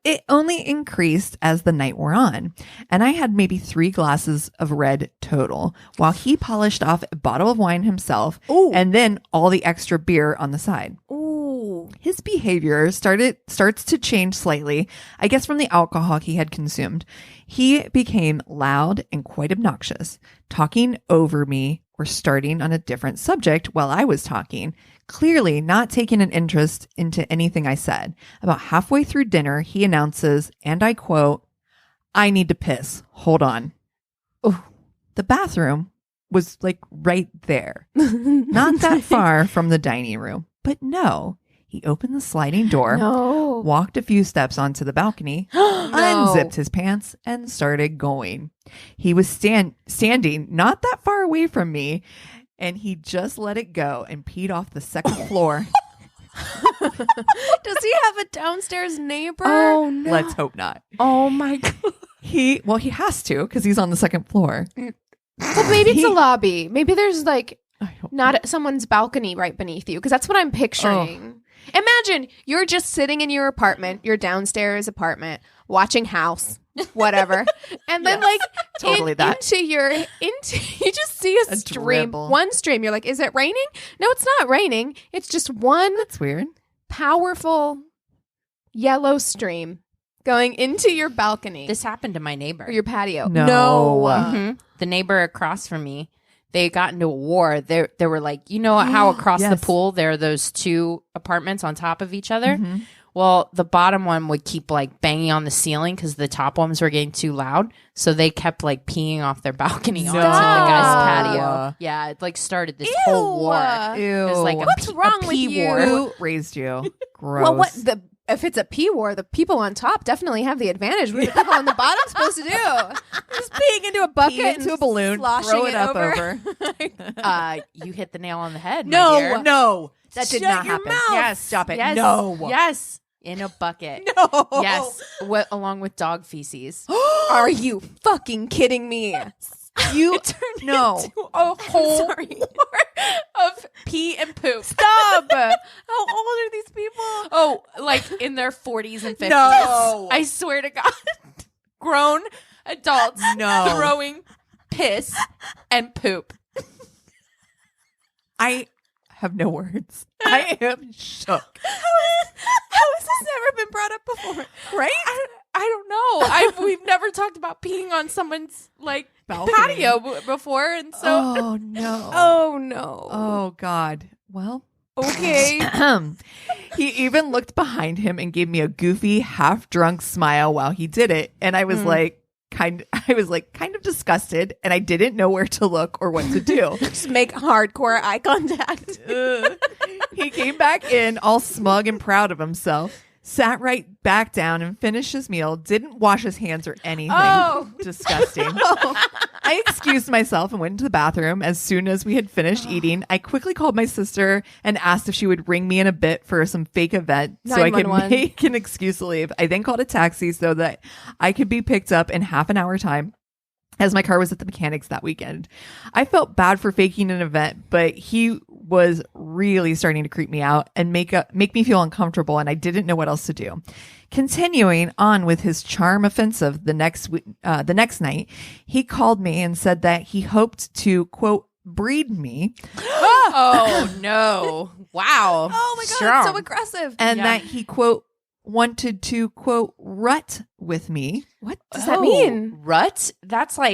It only increased as the night wore on, and I had maybe 3 glasses of red total, while he polished off a bottle of wine himself, and then all the extra beer on the side. Ooh. His behavior starts to change slightly, I guess from the alcohol he had consumed. He became loud and quite obnoxious, talking over me or starting on a different subject while I was talking, clearly not taking an interest into anything I said. About halfway through dinner, he announces, and I quote, "I need to piss. Hold on." Oh, the bathroom was like right there, not that far from the dining room. But no, he opened the sliding door, walked a few steps onto the balcony, unzipped his pants, and started going. He was standing not that far away from me, and he just let it go and peed off the second floor. Does he have a downstairs neighbor? Oh, no. Let's hope not. Oh my God. He has to because he's on the second floor. But maybe it's a lobby. Maybe there's like I hope not someone's balcony right beneath you, because that's what I'm picturing. Imagine you're just sitting in your apartment, your downstairs apartment, watching House, whatever, and then like totally you just see a stream, dribble. one stream. You're like, is it raining? No, it's not raining. It's just one That's weird. powerful yellow stream going into your balcony This happened to my neighbor. or your patio. No. Mhm. The neighbor across from me, they got into a war. They were like, you know how across the Yes. pool there are those 2 apartments on top of each other? Mhm. Well, the bottom one would keep like banging on the ceiling because the top ones were getting too loud. So they kept like peeing off their balcony onto the guy's patio. Yeah, it like started this whole war. Ew. It was like What's wrong with pee you? war. Who raised you? Gross. Well, if it's a P war, the people on top definitely have the advantage. What are the people on the bottom supposed to do? Just peeing into a bucket, Pee into a balloon, sloshing throw it up over. You hit the nail on the head. No. my dear. No, that did Shut not your happen. mouth. Yes. Stop it. Yes. No. Yes. In a bucket. No. Yes. Along with dog feces. Are you fucking kidding me? You Turned no. into a whole sorry. war of pee and poop. Stop. How old are these people? Oh, like in their 40s and 50s. No. I swear to God. Grown adults No. throwing piss and poop. I have no words. I am shook. How has this never been brought up before? Right? I don't know. We've never talked about peeing on someone's like Balcony. patio before, and so Oh no. Oh no. Oh God. Well. Okay. He even looked behind him and gave me a goofy, half-drunk smile while he did it, and I was like, kind of disgusted, and I didn't know where to look or what to do. Just make hardcore eye contact. He came back in all smug and proud of himself, sat right back down and finished his meal, didn't wash his hands or anything. Oh. Disgusting. I excused myself and went into the bathroom. As soon as we had finished eating, I quickly called my sister and asked if she would ring me in a bit for some fake event so I could 911. make an excuse to leave. I then called a taxi so that I could be picked up in half an hour time, as my car was at the mechanics that weekend. I felt bad for faking an event, but he was really starting to creep me out and make me feel uncomfortable, and I didn't know what else to do. Continuing on with his charm offensive the next night, he called me and said that he hoped to, quote, breed me. oh no! Wow! Oh my god, Strong. that's so aggressive. And Yeah. that he, quote, wanted to, quote, rut with me. What does that mean? Rut? That's what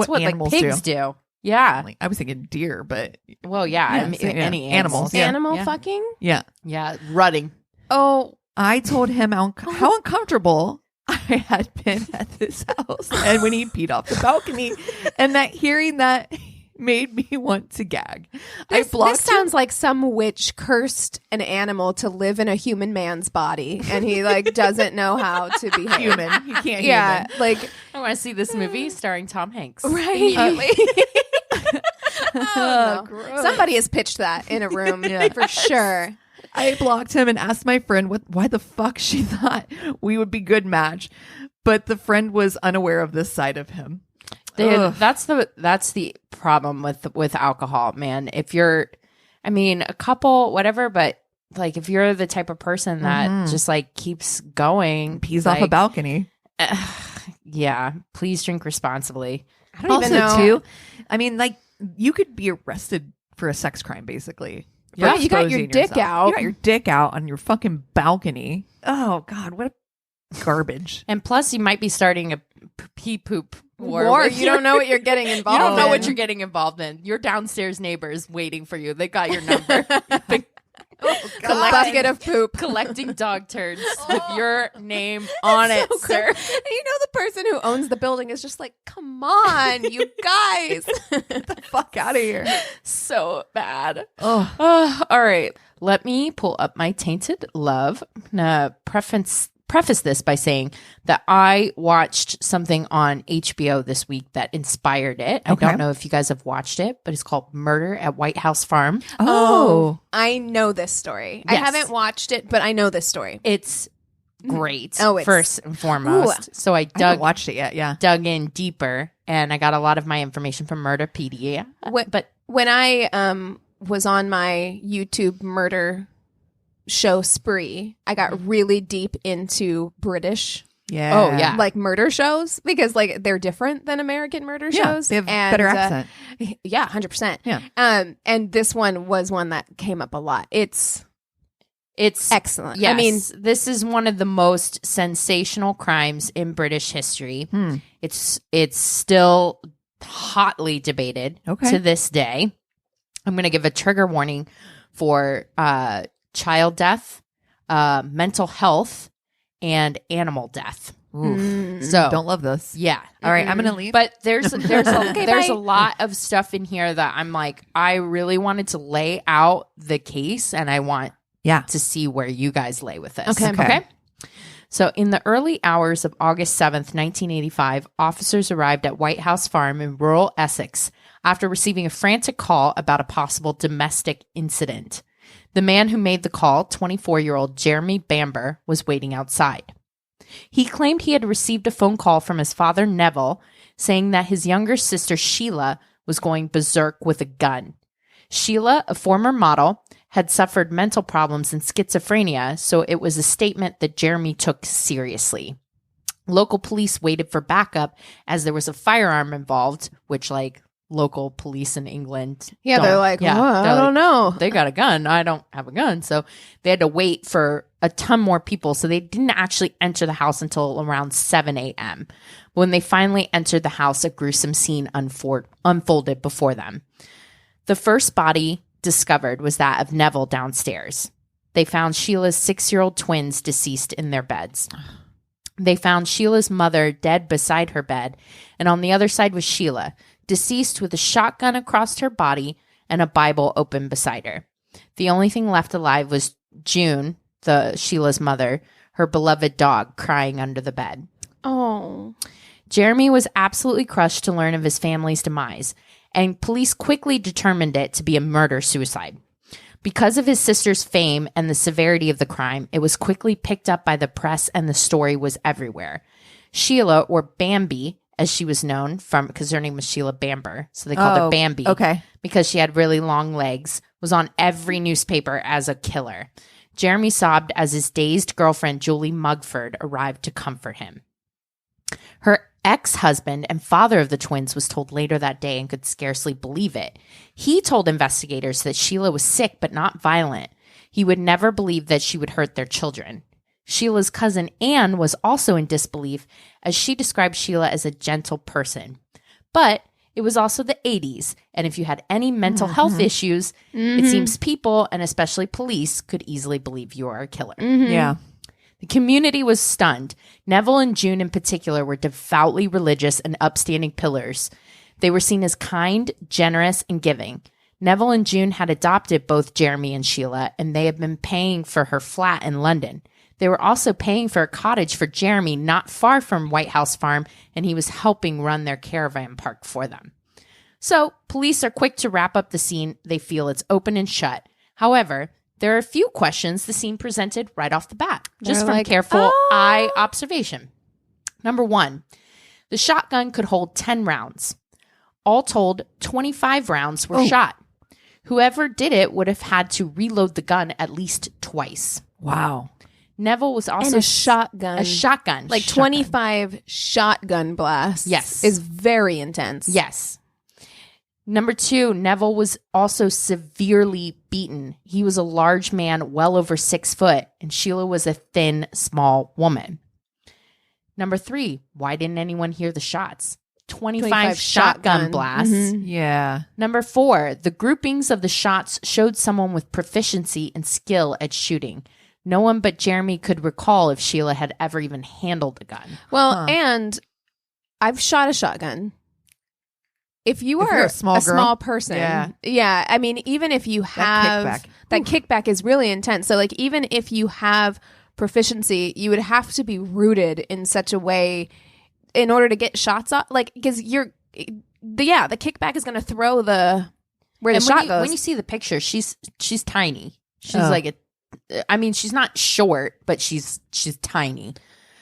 like animals pigs do. Yeah. Like, I was thinking deer, but Well, yeah. I mean, same, yeah. any Animals, yeah. Animal Yeah. fucking? yeah. Yeah, rutting. Oh, I told him how uncomfortable I had been at this house and when he peed off the balcony, and that hearing that made me want to gag. This sounds like some witch cursed an animal to live in a human man's body, and he like doesn't know how to behave. Human. He can't Yeah, human. like I want to see this movie starring Tom Hanks. right. Immediately. Oh, no. Somebody has pitched that in a room for sure. I blocked him and asked my friend why the fuck she thought we would be good match, but the friend was unaware of this side of him. That's the problem with alcohol, man. If you're, I mean, a couple, whatever, but like if you're the type of person that just like keeps going, Pees like, off a balcony. Yeah, please drink responsibly. I don't even know. Too, I mean, like you could be arrested for a sex crime, basically. Yeah, you got your dick out. You got your dick out on your fucking balcony. Oh God, what a garbage! And plus, you might be starting a pee poop war. War. You don't know what you're getting involved in. You don't know what you're getting involved in. Your downstairs neighbors waiting for you. They got your number. Bucket of poop. Collecting dog turds with your name on it, sir. And you know the person who owns the building is just like, come on, you guys. Get the fuck out of here. So bad. Oh. All right. Let me pull up my Tainted Love. I'm gonna preface this by saying that I watched something on HBO this week that inspired it. Okay. I don't know if you guys have watched it, but it's called Murder at White House Farm. Oh. I know this story. I Yes. haven't watched it, but I know this story. It's great. Oh, it's- first and foremost. So I I haven't dug watched it yet. Yeah. in deeper, and I got a lot of my information from Murderpedia. But When I was on my YouTube murder show spree, I got really deep into British Yeah. Oh, yeah. like murder shows because like they're different than American murder Yeah, shows. they have And, better accent. Yeah, 100%. Yeah. And this one was one that came up a lot. It's excellent. Yes, I mean, this is one of the most sensational crimes in British history. It's still hotly debated Okay. to this day. I'm going to give a trigger warning for child death, mental health, and animal death. So Don't love this. yeah. All right, I'm gonna leave. But there's Okay, there's bye. a lot of stuff in here that I'm like, I really wanted to lay out the case, and I want Yeah. to see where you guys lay with this. Okay. So in the early hours of August 7th, 1985, officers arrived at White House Farm in rural Essex after receiving a frantic call about a possible domestic incident. The man who made the call, 24-year-old Jeremy Bamber, was waiting outside. He claimed he had received a phone call from his father, Neville, saying that his younger sister, Sheila, was going berserk with a gun. Sheila, a former model, had suffered mental problems and schizophrenia, so it was a statement that Jeremy took seriously. Local police waited for backup as there was a firearm involved, which, like, local police in England. yeah, don't- they're like, yeah, "Oh, they're I don't like, know. They got a gun. I don't have a gun. So they had to wait for a ton more people. So they didn't actually enter the house until around 7 a.m. When they finally entered the house, a gruesome scene unfolded before them. The first body discovered was that of Neville downstairs. They found Sheila's 6-year-old twins deceased in their beds. They found Sheila's mother dead beside her bed, and on the other side was Sheila, deceased with a shotgun across her body and a Bible open beside her. The only thing left alive was June, Sheila's mother, her beloved dog, crying under the bed. Oh. Jeremy was absolutely crushed to learn of his family's demise, and police quickly determined it to be a murder-suicide. Because of his sister's fame and the severity of the crime, it was quickly picked up by the press and the story was everywhere. Sheila, or Bambi, as she was known because her name was Sheila Bamber, so they called her Bambi. Okay. Because she had really long legs, was on every newspaper as a killer. Jeremy sobbed as his dazed girlfriend, Julie Mugford, arrived to comfort him. Her ex-husband and father of the twins was told later that day and could scarcely believe it. He told investigators that Sheila was sick but not violent. He would never believe that she would hurt their children. Sheila's cousin Anne was also in disbelief, as she described Sheila as a gentle person. But it was also the 80s, and if you had any mental health issues, it seems people, and especially police, could easily believe you are a killer. Yeah. The community was stunned. Neville and June in particular were devoutly religious and upstanding pillars. They were seen as kind, generous, and giving. Neville and June had adopted both Jeremy and Sheila, and they had been paying for her flat in London. They were also paying for a cottage for Jeremy not far from White House Farm, and he was helping run their caravan park for them. So, police are quick to wrap up the scene. They feel it's open and shut. However, there are a few questions the scene presented right off the bat, just from careful eye observation. Number 1, the shotgun could hold 10 rounds. All told, 25 rounds were shot. Whoever did it would have had to reload the gun at least twice. Wow. Neville was also a shotgun. A shotgun. Like 25 shotgun blasts. Yes. Is very intense. Yes. Number 2, Neville was also severely beaten. He was a large man, well over 6 foot, and Sheila was a thin, small woman. Number 3, why didn't anyone hear the shots? 25 shotgun blasts. Mm-hmm. Yeah. Number 4, the groupings of the shots showed someone with proficiency and skill at shooting. No one but Jeremy could recall if Sheila had ever even handled a gun. Well, and I've shot a shotgun. If you're a small person, yeah, I mean, even if you have that kickback is really intense. So, like, even if you have proficiency, you would have to be rooted in such a way in order to get shots off. Like, because the kickback is going to throw the shot goes. When you see the picture, she's tiny. She's like she's not short, but she's tiny.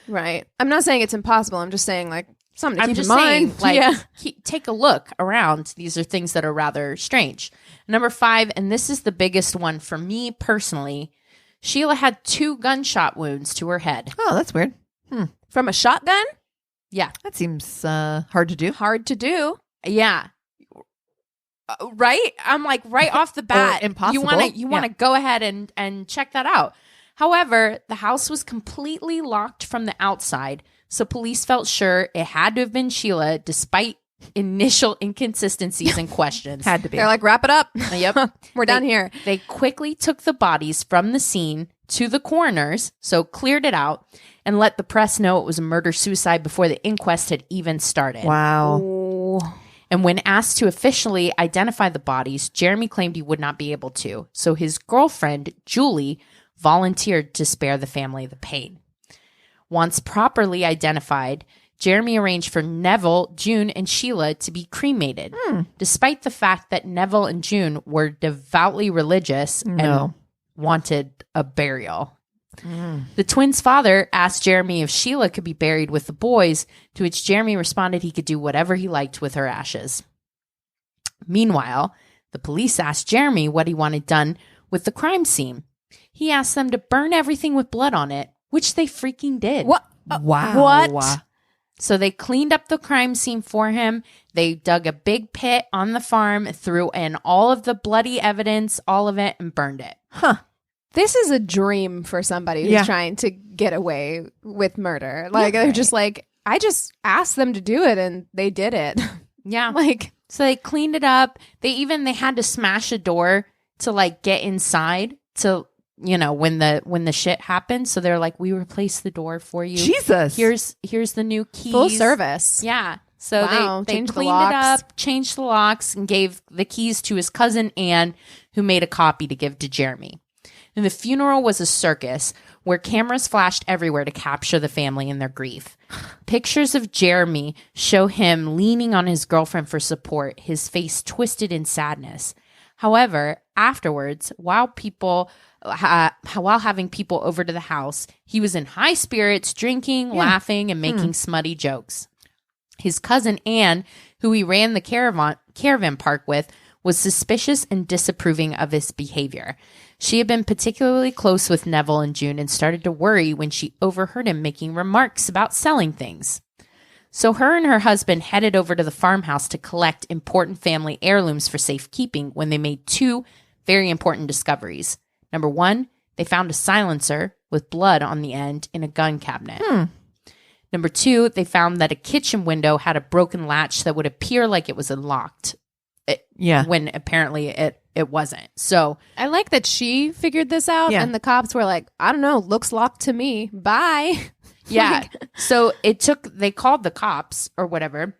Right. I'm not saying it's impossible. I'm just saying, like, something to keep in mind. Take a look around. These are things that are rather strange. Number 5, and this is the biggest one for me personally, Sheila had 2 gunshot wounds to her head. Oh, that's weird. From a shotgun? Yeah. That seems hard to do. Hard to do. Yeah. Right? I'm like, right off the bat, impossible. You want to go ahead and check that out. However, the house was completely locked from the outside, so police felt sure it had to have been Sheila, despite initial inconsistencies and questions. Had to be. They're like, wrap it up. Yep. We're done here. They quickly took the bodies from the scene to the coroner's, so cleared it out, and let the press know it was a murder-suicide before the inquest had even started. Wow. Oh. And when asked to officially identify the bodies, Jeremy claimed he would not be able to, so his girlfriend, Julie, volunteered to spare the family the pain. Once properly identified, Jeremy arranged for Neville, June, and Sheila to be cremated, despite the fact that Neville and June were devoutly religious and wanted a burial. The twins' father asked Jeremy if Sheila could be buried with the boys, to which Jeremy responded he could do whatever he liked with her ashes. Meanwhile, the police asked Jeremy what he wanted done with the crime scene. He asked them to burn everything with blood on it, which they freaking did. What? Wow. What? So they cleaned up the crime scene for him. They dug a big pit on the farm, threw in all of the bloody evidence, all of it, and burned it. Huh. This is a dream for somebody who's trying to get away with murder. Like, they're just like, I just asked them to do it and they did it. Yeah. Like, so they cleaned it up. They had to smash a door to like get inside to, when the shit happened. So they're like, we replaced the door for you. Jesus. Here's the new keys. Full service. Yeah. So they changed cleaned the it locks. up, changed the locks, and gave the keys to his cousin Anne, who made a copy to give to Jeremy. And the funeral was a circus where cameras flashed everywhere to capture the family in their grief. Pictures of Jeremy show him leaning on his girlfriend for support, his face twisted in sadness. However, afterwards, while having people over to the house, he was in high spirits, drinking, laughing, and making smutty jokes. His cousin Anne, who he ran the caravan park with, was suspicious and disapproving of his behavior. She had been particularly close with Neville and June and started to worry when she overheard him making remarks about selling things. So her and her husband headed over to the farmhouse to collect important family heirlooms for safekeeping when they made 2 very important discoveries. Number 1, they found a silencer with blood on the end in a gun cabinet. Number 2, they found that a kitchen window had a broken latch that would appear like it was unlocked. When apparently it wasn't. So I like that she figured this out and the cops were like, I don't know, looks locked to me. Bye. Yeah. So they called the cops or whatever,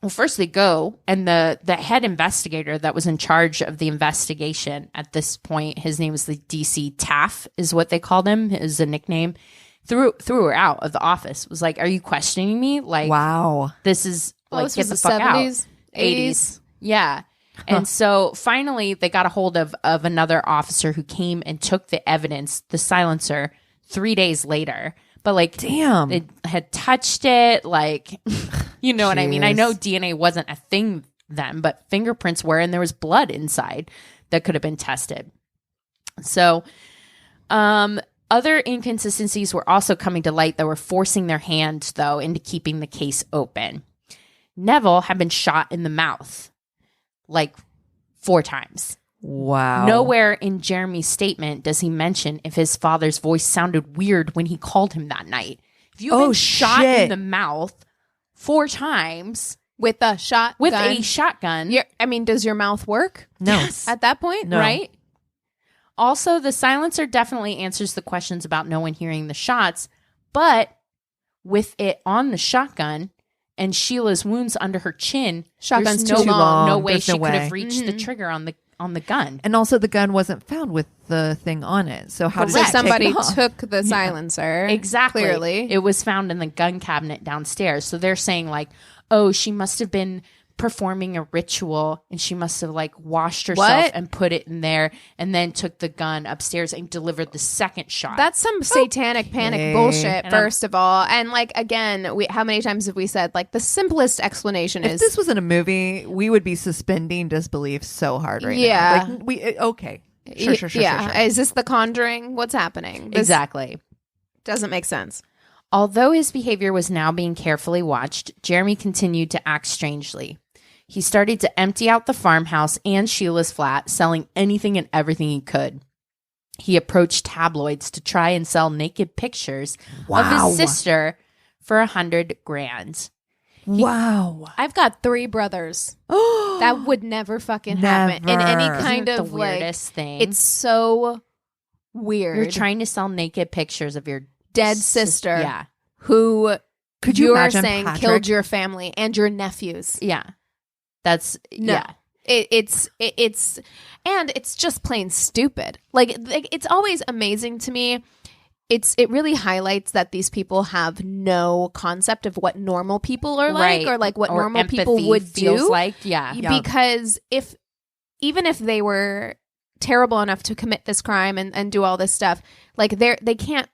Well, first they go, and the head investigator that was in charge of the investigation at this point, his name was the DC Taff, is what they called him, is a nickname, threw her out of the office. Was like, "Are you questioning me? Like, wow, this is like, this get was the fuck 70s, out." 80s, yeah. And so finally, they got a hold of another officer who came and took the evidence, the silencer, 3 days later. But like, damn, they had touched it, like, you know what I mean? I know DNA wasn't a thing then, but fingerprints were, and there was blood inside that could have been tested. So, other inconsistencies were also coming to light that were forcing their hand, though, into keeping the case open. Neville had been shot in the mouth, like 4 times. Wow. Nowhere in Jeremy's statement does he mention if his father's voice sounded weird when he called him that night. If you've been shot in the mouth 4 times with a shotgun, does your mouth work? No. Yes. At that point, No. right? Also, the silencer definitely answers the questions about no one hearing the shots, but with it on the shotgun and Sheila's wounds under her chin, Shotgun's there's too long. No way There's she no could way. have reached the trigger on the gun. And also, the gun wasn't found with the thing on it. So how did So it somebody take off? took the silencer. Exactly. Clearly. It was found in the gun cabinet downstairs. So they're saying like, oh, she must have been performing a ritual and she must have like washed herself and put it in there and then took the gun upstairs and delivered the second shot. That's some satanic panic bullshit, first of all. And like, again, how many times have we said like the simplest explanation If is this was in a movie, we would be suspending disbelief so hard right Yeah. now. Like, okay. Sure. Sure. Is this The Conjuring? What's happening? This exactly. doesn't make sense. Although his behavior was now being carefully watched, Jeremy continued to act strangely. He started to empty out the farmhouse and Sheila's flat, selling anything and everything he could. He approached tabloids to try and sell naked pictures of his sister for $100,000. Wow. I've got 3 brothers. That would never fucking happen in any Never. kind Isn't it of the weirdest thing. It's so weird. You're trying to sell naked pictures of your dead sister. Yeah. Who Could you you're imagine saying Patrick? killed your family and your nephews. Yeah. That's No. yeah. It's and it's just plain stupid. Like it's always amazing to me. It really highlights that these people have no concept of what normal people are like, or like what Or normal people empathy would feels do. like. Yeah. Because even if they were terrible enough to commit this crime and do all this stuff, like they can't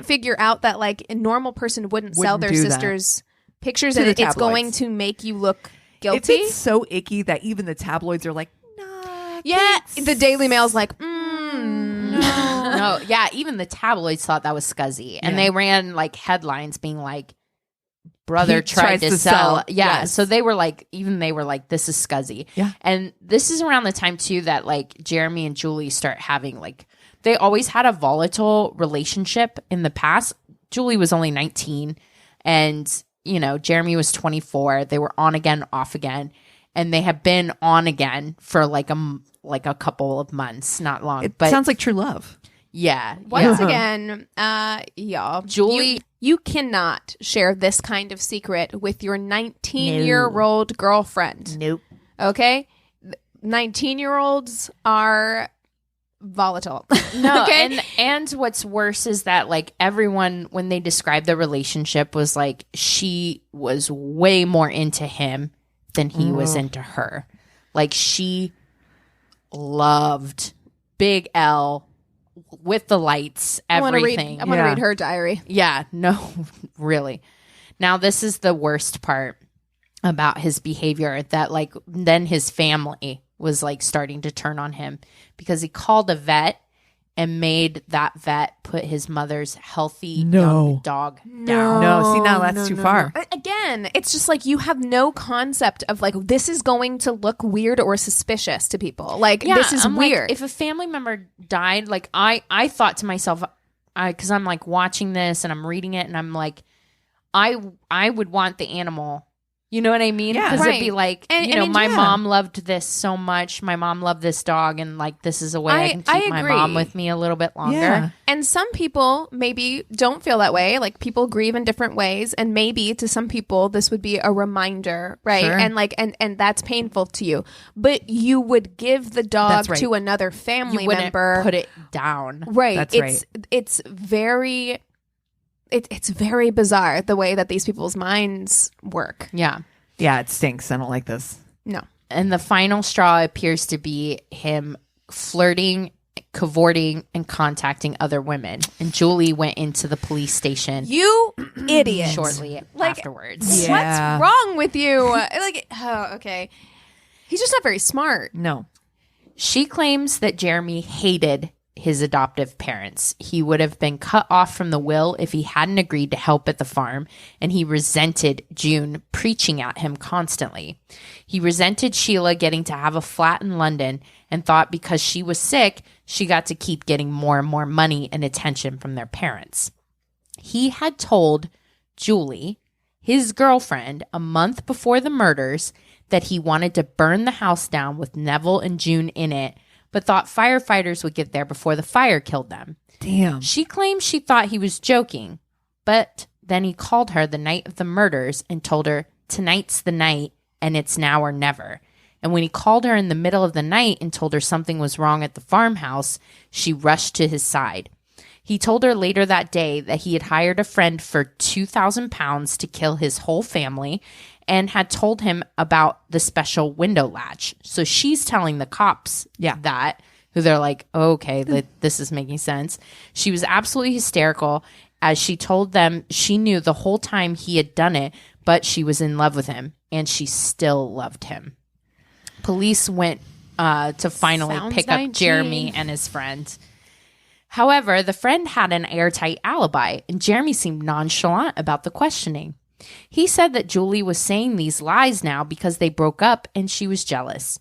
figure out that like a normal person wouldn't sell their do that. sister's pictures To and the it's going tabloids. to make you look guilty. It's so icky that even the tabloids are like, nah. Yeah, thanks. the Daily Mail's like, No, yeah, even the tabloids thought that was scuzzy. And they ran like headlines being like, brother He tried tries to to sell. sell. Yeah. Yes. So they were like, this is scuzzy. Yeah. And this is around the time too that like Jeremy and Julie start having like, they always had a volatile relationship in the past. Julie was only 19 and, you know, Jeremy was 24. They were on again, off again. And they have been on again for like a couple of months, not long. It but sounds like true love. yeah. once yeah. again, y'all, Julie- you cannot share this kind of secret with your 19-year-old girlfriend. Nope. Okay? 19-year-olds are volatile. No, okay? and what's worse is that like everyone when they described the relationship was like she was way more into him than he was into her. Like she loved Big L with the lights, everything. I want to read her diary. Yeah, no, really. Now this is the worst part about his behavior, that like then his family was like starting to turn on him because he called a vet and made that vet put his mother's healthy young dog down. No, see, now that's too far. Again, it's just like you have no concept of like this is going to look weird or suspicious to people. Like this is I'm like, weird. if a family member died, like I thought to myself, because I'm like watching this and I'm reading it and I'm like, I would want the animal You know what I mean? Yeah. Because it'd Right. be like, And my yeah. mom loved this so much. My mom loved this dog. And like, this is a way I can I keep my agree. mom with me a little bit longer. Yeah. And some people maybe don't feel that way. Like people grieve in different ways, and maybe to some people this would be a reminder, right? Sure. And like and that's painful to you. But you would give the dog That's right. to another family You wouldn't member. put it down. Right. That's It's very it's very bizarre the way that these people's minds work. Yeah. Yeah, it stinks. I don't like this. No. And the final straw appears to be him flirting, cavorting, and contacting other women. And Julie went into the police station You idiot. shortly Like, afterwards. Yeah. What's wrong with you? Like, oh, okay. He's just not very smart. No. She claims that Jeremy hated his adoptive parents. He would have been cut off from the will if he hadn't agreed to help at the farm, and he resented June preaching at him constantly. He resented Sheila getting to have a flat in London and thought because she was sick, she got to keep getting more and more money and attention from their parents. He had told Julie, his girlfriend, a month before the murders, that he wanted to burn the house down with Neville and June in it, but thought firefighters would get there before the fire killed them. Damn. She claimed she thought he was joking, but then he called her the night of the murders and told her, tonight's the night and it's now or never. And when he called her in the middle of the night and told her something was wrong at the farmhouse, she rushed to his side. He told her later that day that he had hired a friend for £2,000 to kill his whole family and had told him about the special window latch. So she's telling the cops that, who they're like, oh, okay, this is making sense. She was absolutely hysterical as she told them she knew the whole time he had done it, but she was in love with him and she still loved him. Police went to finally Sounds pick up 19. Jeremy and his friend. However, the friend had an airtight alibi, and Jeremy seemed nonchalant about the questioning. He said that Julie was saying these lies now because they broke up and she was jealous.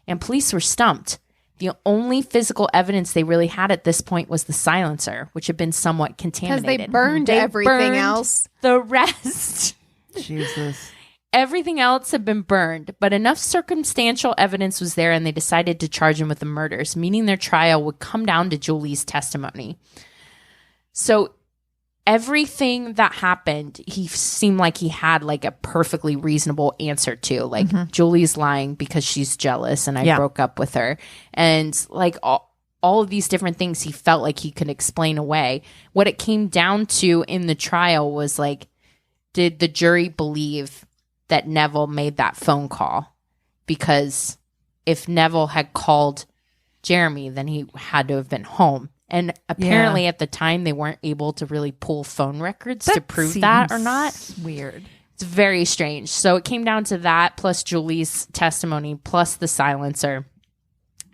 And police were stumped. The only physical evidence they really had at this point was the silencer, which had been somewhat Because contaminated. they burned everything burned else. The rest. Jesus. Everything else had been burned, but enough circumstantial evidence was there and they decided to charge him with the murders, meaning their trial would come down to Julie's testimony. So everything that happened, he seemed like he had like a perfectly reasonable answer to. Like, Julie's lying because she's jealous and I broke up with her. And like all of these different things he felt like he could explain away. What it came down to in the trial was like, did the jury believe that Neville made that phone call? Because if Neville had called Jeremy, then he had to have been home. And apparently at the time, they weren't able to really pull phone records to prove that or not. Weird. It's very strange. So it came down to that, plus Julie's testimony, plus the silencer.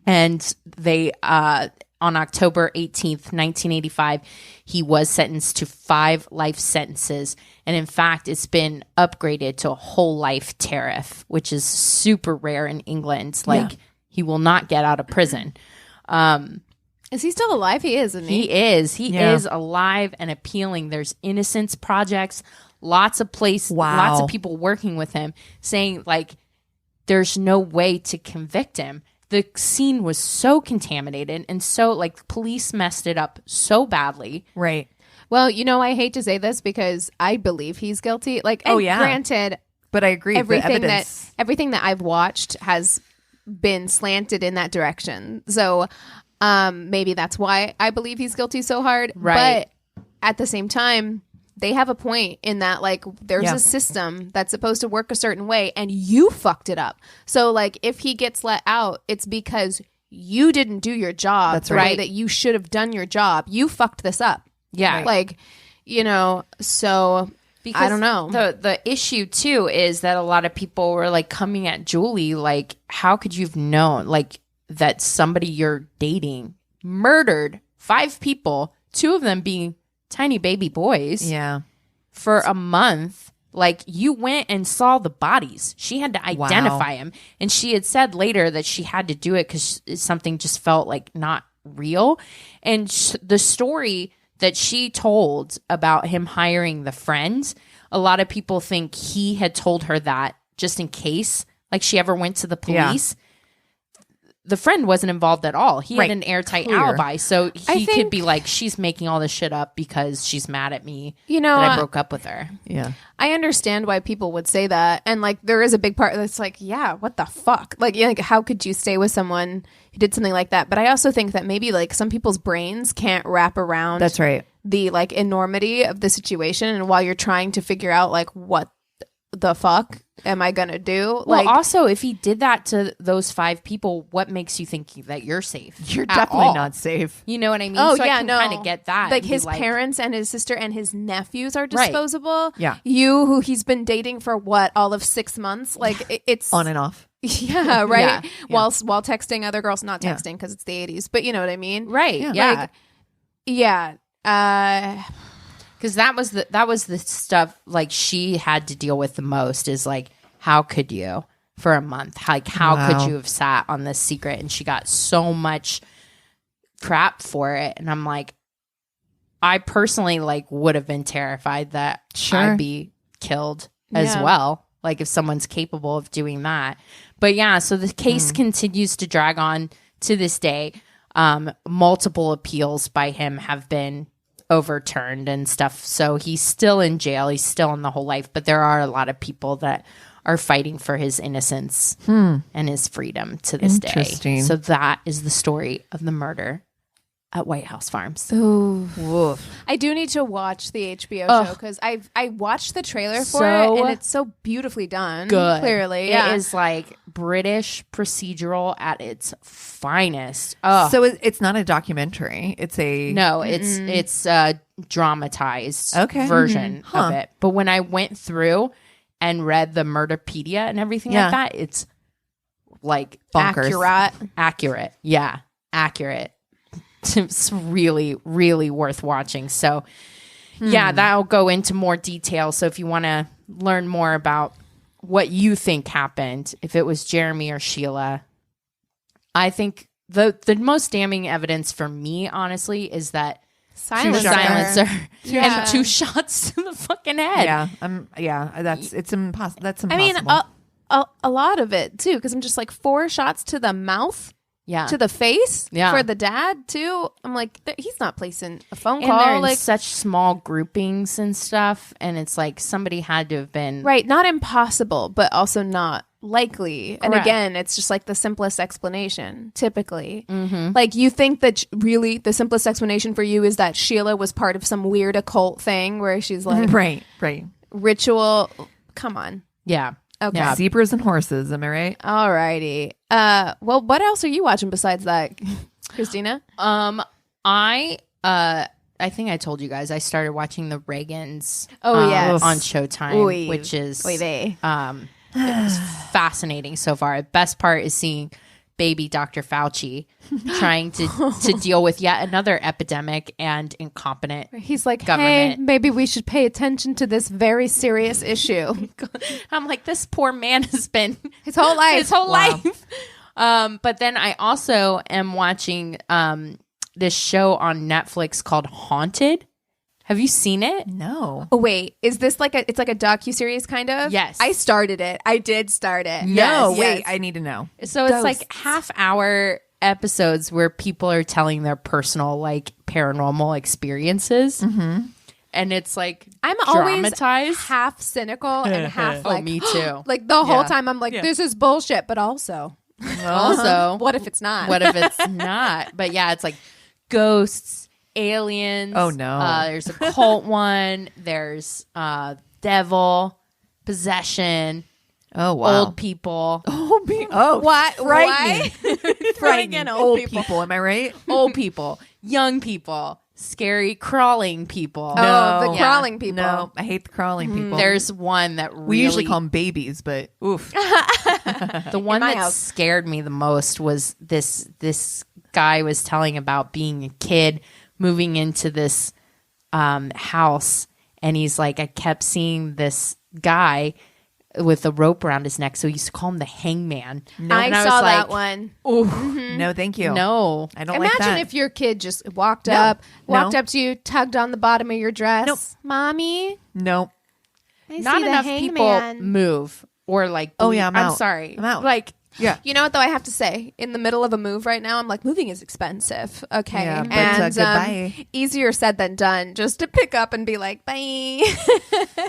And they, on October 18th, 1985, he was sentenced to 5 life sentences. And in fact, it's been upgraded to a whole life tariff, which is super rare in England. Like, he will not get out of prison. Is he still alive? He is, isn't he? He is. He is alive and appealing. There's innocence projects, lots of lots of people working with him saying, like, there's no way to convict him. The scene was so contaminated and so, like, police messed it up so badly. Right. Well, you know, I hate to say this because I believe he's guilty. Like, and granted, but I agree. everything that I've watched has been slanted in that direction. So maybe that's why I believe he's guilty so hard. Right. But at the same time, they have a point in that, like, there's a system that's supposed to work a certain way and you fucked it up. So, like, if he gets let out, it's because you didn't do your job. That's right. That you should have done your job. You fucked this up. Yeah. Like, you know, so because I don't know. The issue, too, is that a lot of people were, like, coming at Julie, like, how could you have known, like, that somebody you're dating murdered 5 people, 2 of them being tiny baby boys for a month? Like, you went and saw the bodies. She had to identify him. And she had said later that she had to do it because something just felt like not real. And the story that she told about him hiring the friends, a lot of people think he had told her that just in case, like, she ever went to the police. The friend wasn't involved at all. He had an airtight alibi. So he could be like, she's making all this shit up because she's mad at me that I broke up with her. Yeah. I understand why people would say that. And like, there is a big part that's like, yeah, what the fuck? Like, how could you stay with someone who did something like that? But I also think that maybe like some people's brains can't wrap around That's right. the like enormity of the situation. And while you're trying to figure out like what the fuck am I gonna do? Well, also, if he did that to those 5 people, what makes you think that you're safe? You're definitely not safe. You know what I mean? Oh, so yeah, I can kind of get that. Like his parents and his sister and his nephews are Right. disposable. Yeah. You, who he's been dating for what, all of 6 months? Like it's On and off. Yeah, right. Yeah. While texting other girls, not texting because it's the 80s, but you know what I mean? Right. Yeah. Yeah. Yeah. Because that was the stuff like she had to deal with the most is like, how could you for a month? Like, how could you have sat on this secret? And she got so much crap for it. And I'm like, I personally like would have been terrified that I'd be killed as well. Like if someone's capable of doing that. But yeah, so the case continues to drag on to this day. Multiple appeals by him have been overturned and stuff. So he's still in jail. He's still in the whole life. But there are a lot of people that are fighting for his innocence and his freedom to this day. Interesting. So that is the story of the murder at White House Farms. Ooh. Woof. I do need to watch the HBO show because I watched the trailer for it and it's so beautifully done. Good. Clearly. It is like British procedural at its finest. So it's not a documentary. It's a No, it's a dramatized version of it. But when I went through and read the Murderpedia and everything like that, it's like bonkers. Accurate. Yeah, accurate. It's really, really worth watching. So yeah, that'll go into more detail. So if you want to learn more about what you think happened, if it was Jeremy or Sheila, I think the most damning evidence for me, honestly, is that silencer and 2 shots to the fucking head. Yeah. It's impossible. That's I impossible. mean, a lot of it too, because I'm just like 4 shots to the mouth. Yeah. To the face Yeah. for the dad too. I'm like, he's not placing a phone And they're call. in Like such small groupings and stuff. And it's like somebody had to have been. right, not impossible, but also not likely. And Correct. again, it's just like the simplest explanation, typically. Like you think that really the simplest explanation for you is that Sheila was part of some weird occult thing where she's like right. ritual. Come on. Yeah. Okay. Yeah. Zebras and horses. Am I right? Alrighty. Well, what else are you watching besides that, Christina? I think I told you guys I started watching the Reagans. Yes. On Showtime, Oy. which is Oy vey. it was fascinating so far. The best part is seeing baby Dr. Fauci trying to deal with yet another epidemic and incompetent. He's like, government. hey, maybe we should pay attention to this very serious issue. I'm like, this poor man has been His whole life. life. But then I also am watching this show on Netflix called Haunted. Have you seen it? No. Oh wait, is this like it's like a docuseries kind of? Yes. I started it. I did start it. No. Yes. Wait. I need to know. So it's like half-hour episodes where people are telling their personal like paranormal experiences. And it's like I'm always dramatized. half cynical and half like Me too. like the whole time I'm like, this is bullshit, but also Also, what if it's not? what if it's not? But yeah, it's like ghosts, aliens. Oh, no. There's a cult one. There's devil, possession, Oh wow. old people. What? Frightening. Frightening Old people. Am I right? Old people, young people, scary crawling people. Oh, the No. crawling people. No, I hate the crawling people. There's one that really, we usually call them babies, but oof. the one my that house. scared me the most was this guy was telling about being a kid moving into this house, and he's like, I kept seeing this guy with a rope around his neck, so he used to call him the hangman. I And was saw like, that one. No, thank you. No. I don't like Imagine that. if your kid just walked No. up No. to you, tugged on the bottom of your dress. Nope. Mommy. No. not the enough hangman. people move or like. Oh, yeah, I'm I'm out. sorry. I'm out. Like, Yeah. You know what though? I have to say, in the middle of a move right now, I'm like, moving is expensive. Okay, Yeah, but, and goodbye. easier said than done. Just to pick up and be like, bye.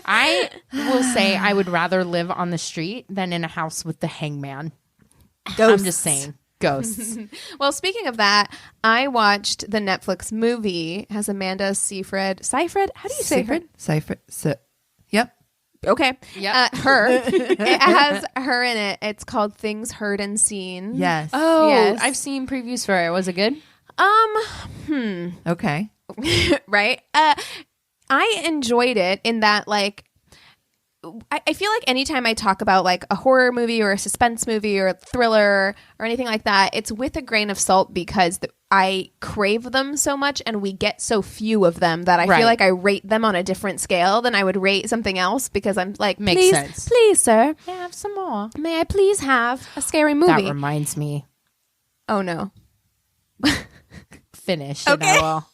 I will say I would rather live on the street than in a house with the hangman. Ghosts. I'm just saying. Ghosts. Well, speaking of that, I watched the Netflix movie. It has Amanda Seyfried. Seyfried? How do you say her? Seyfried. Yep. Okay. Yep. Her. It has her in it. It's called Things Heard and Seen. Yes. Oh, Yes. I've seen previews for it. Was it good? Okay. Right? I enjoyed it in that, like, I feel like anytime I talk about like a horror movie or a suspense movie or a thriller or anything like that, it's with a grain of salt because I crave them so much and we get so few of them that I Right. feel like I rate them on a different scale than I would rate something else because I'm like, Makes please, sense. please, sir, Have some more. may I please have a scary movie? That reminds me. Oh no. Finish. Okay. And I will.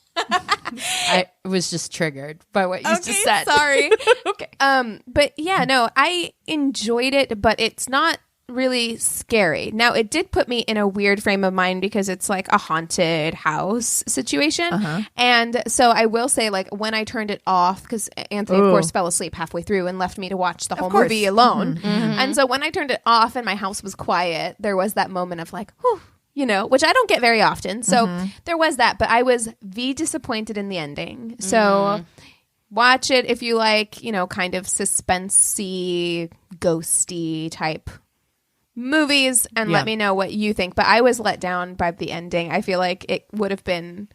I was just triggered by what you just said. Sorry. Okay. But yeah, no, I enjoyed it, but it's not really scary. Now, it did put me in a weird frame of mind because it's like a haunted house situation. And so I will say, like, when I turned it off, because Anthony, of course, fell asleep halfway through and left me to watch the whole course. movie alone. And so when I turned it off and my house was quiet, there was that moment of like, whew, you know, which I don't get very often. So there was that, but I was disappointed in the ending. So watch it if you like, you know, kind of suspensey, ghosty type movies and let me know what you think. But I was let down by the ending. I feel like it would have been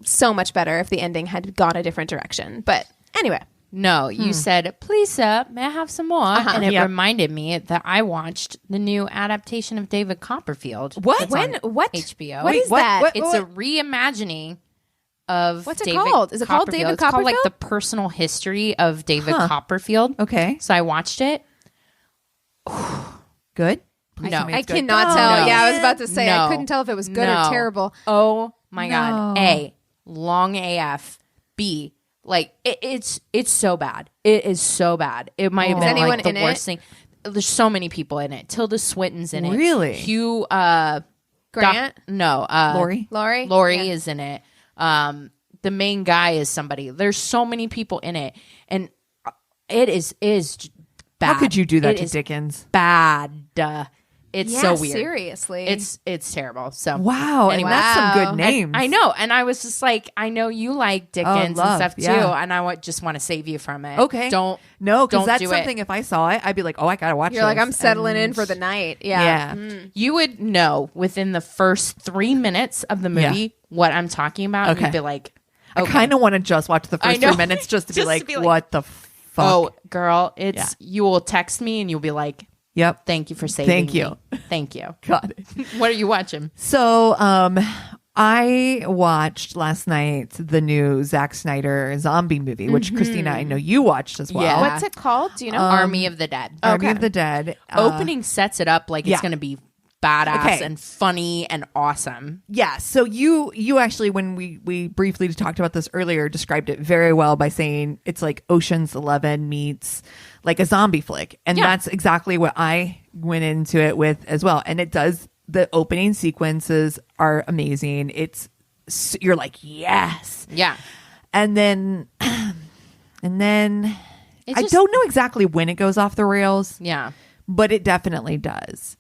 so much better if the ending had gone a different direction. But anyway. No, you said, please, sir, may I have some more? And it Yep. reminded me that I watched the new adaptation of David Copperfield. What? That's on What? HBO. What is that? It's a reimagining of What's it David called? Is it called David It's called like Copperfield? the personal history of David Copperfield. Okay. So I watched it. Good. Please No. tell me I it's good. cannot tell. No. Yeah, I was about to say I No. couldn't tell if it was good No. or terrible. Oh my God. No. A, long AF. B, like it's so bad. It is so bad. It might have Is been anyone like the in worst thing. There's so many people in it. Tilda Swinton's in it. Really? Hugh Grant? Lori. Lori? Yeah. is in it. The main guy is somebody. There's so many people in it, and it is bad. How could you do that It to is Dickens? bad. It's Yeah, so weird. seriously. It's terrible. So Wow. Anyway. And that's some Wow. good And names. I know, and I was just like, I know you like Dickens love, and stuff too, yeah. and I just want to save you from it. Okay. Don't No, because don't that's do something, it. if I saw it, I'd be like, oh, I got to watch You're like, this. I'm settling in And- for the night. Yeah. Yeah. You would know within the first 3 minutes of the movie what I'm talking about. And Okay. you'd be like, I okay. kind of want to just watch the I first know. 3 minutes just to be Just like, to be like, what the fuck? oh, girl, it's you will text me and you'll be like, Yep. thank you for saving Thank you. me. Thank you. Got it. What are you watching? So, I watched last night the new Zack Snyder zombie movie, which Christina, I know you watched as well. Yeah. What's it called? Do you know? Army of the Dead. Army Okay. of the Dead. Opening sets it up like yeah. it's going to be badass Okay. and funny and awesome. Yeah. So you actually, when we briefly talked about this earlier, described it very well by saying it's like Ocean's 11 meets like a zombie flick. And Yeah. that's exactly what I went into it with as well. And it does, the opening sequences are amazing. You're like, yes. Yeah. And then I It's just- don't know exactly when it goes off the rails, Yeah. but it definitely does.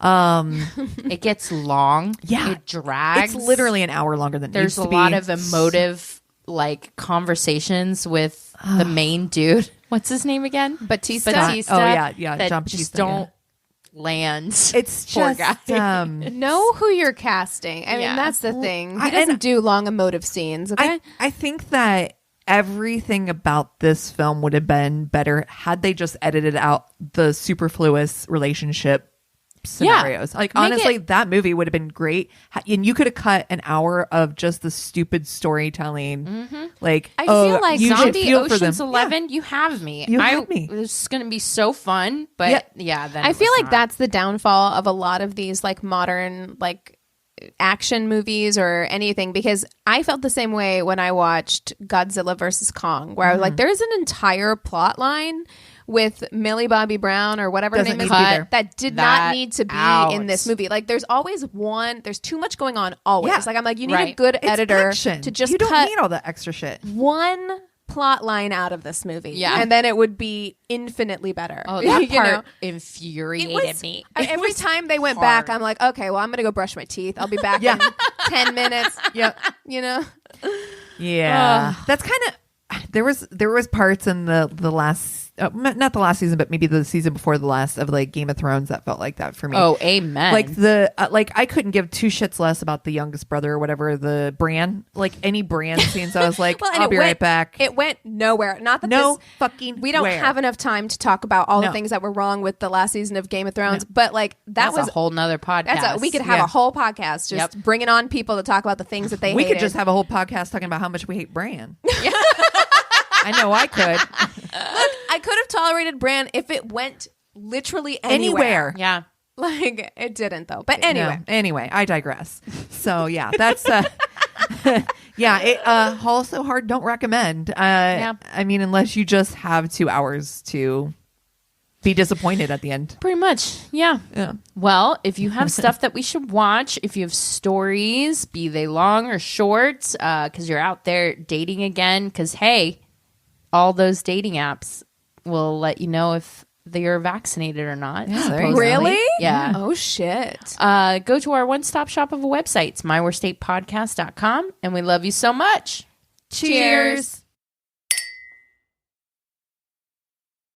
It gets long. Yeah. It drags. It's literally an hour longer than it There's needs a to lot be. of emotive like conversations with the main dude. What's his name again? Batista? Batista. Oh, yeah, That John just Batista, don't land. It's Poor just guy. Know who you're casting. I mean, Yeah. that's the thing. I- He doesn't and- do long emotive scenes, okay? I think that everything about this film would have been better had they just edited out the superfluous relationship scenarios. Like, Make honestly, it- that movie would have been great. And you could have cut an hour of just the stupid storytelling. Like, I feel like you should Zombie feel for Ocean's them. 11, you have me. You had me. It's going to be so fun, but Yeah. yeah, then I it feel was like not. that's the downfall of a lot of these like modern like action movies or anything, because I felt the same way when I watched Godzilla versus Kong, where I was like, there's an entire plot line with Millie Bobby Brown or whatever her Doesn't name is need to be there. that did not need to be in this movie. Like, there's always there's too much going on always. Yeah. Like, I'm like, you need a good It's editor action. to just you don't cut need all the extra shit. one plot line out of this movie. Yeah. And then it would be infinitely better. Oh, that You part know? infuriated me. Every time they went back, I'm like, okay, well, I'm going to go brush my teeth. I'll be back in 10 minutes. Yep. You know? Yeah. That's kind of, there was parts in the last, not the last season, but maybe the season before the last of like Game of Thrones that felt like that for me. Oh, amen. Like I couldn't give two shits less about the youngest brother or whatever, the Bran, like any Bran scenes. I was like, Well, and I'll be right back. It went nowhere. Not that No this, fucking we don't where. have enough time to talk about all the No. things that were wrong with the last season of Game of Thrones, but like that's a whole nother podcast. we could have a whole podcast just bringing on people to talk about the things that they We hated. could just have a whole podcast talking about how much we hate Bran. I know I could. Look, I could have tolerated Bran if it went literally anywhere. Yeah. Like, it didn't though. But anyway. No. Anyway, I digress. So yeah, that's yeah. It also hard. Don't recommend. I mean, unless you just have 2 hours to be disappointed at the end. Pretty much. Yeah. Yeah. Well, if you have stuff that we should watch, if you have stories, be they long or short, because you're out there dating again, because hey, all those dating apps will let you know if they're vaccinated or not. Yeah, there you go. Really? Yeah. Oh shit. Go to our one-stop shop of a website. It's myworstatepodcast.com, and we love you so much. Cheers.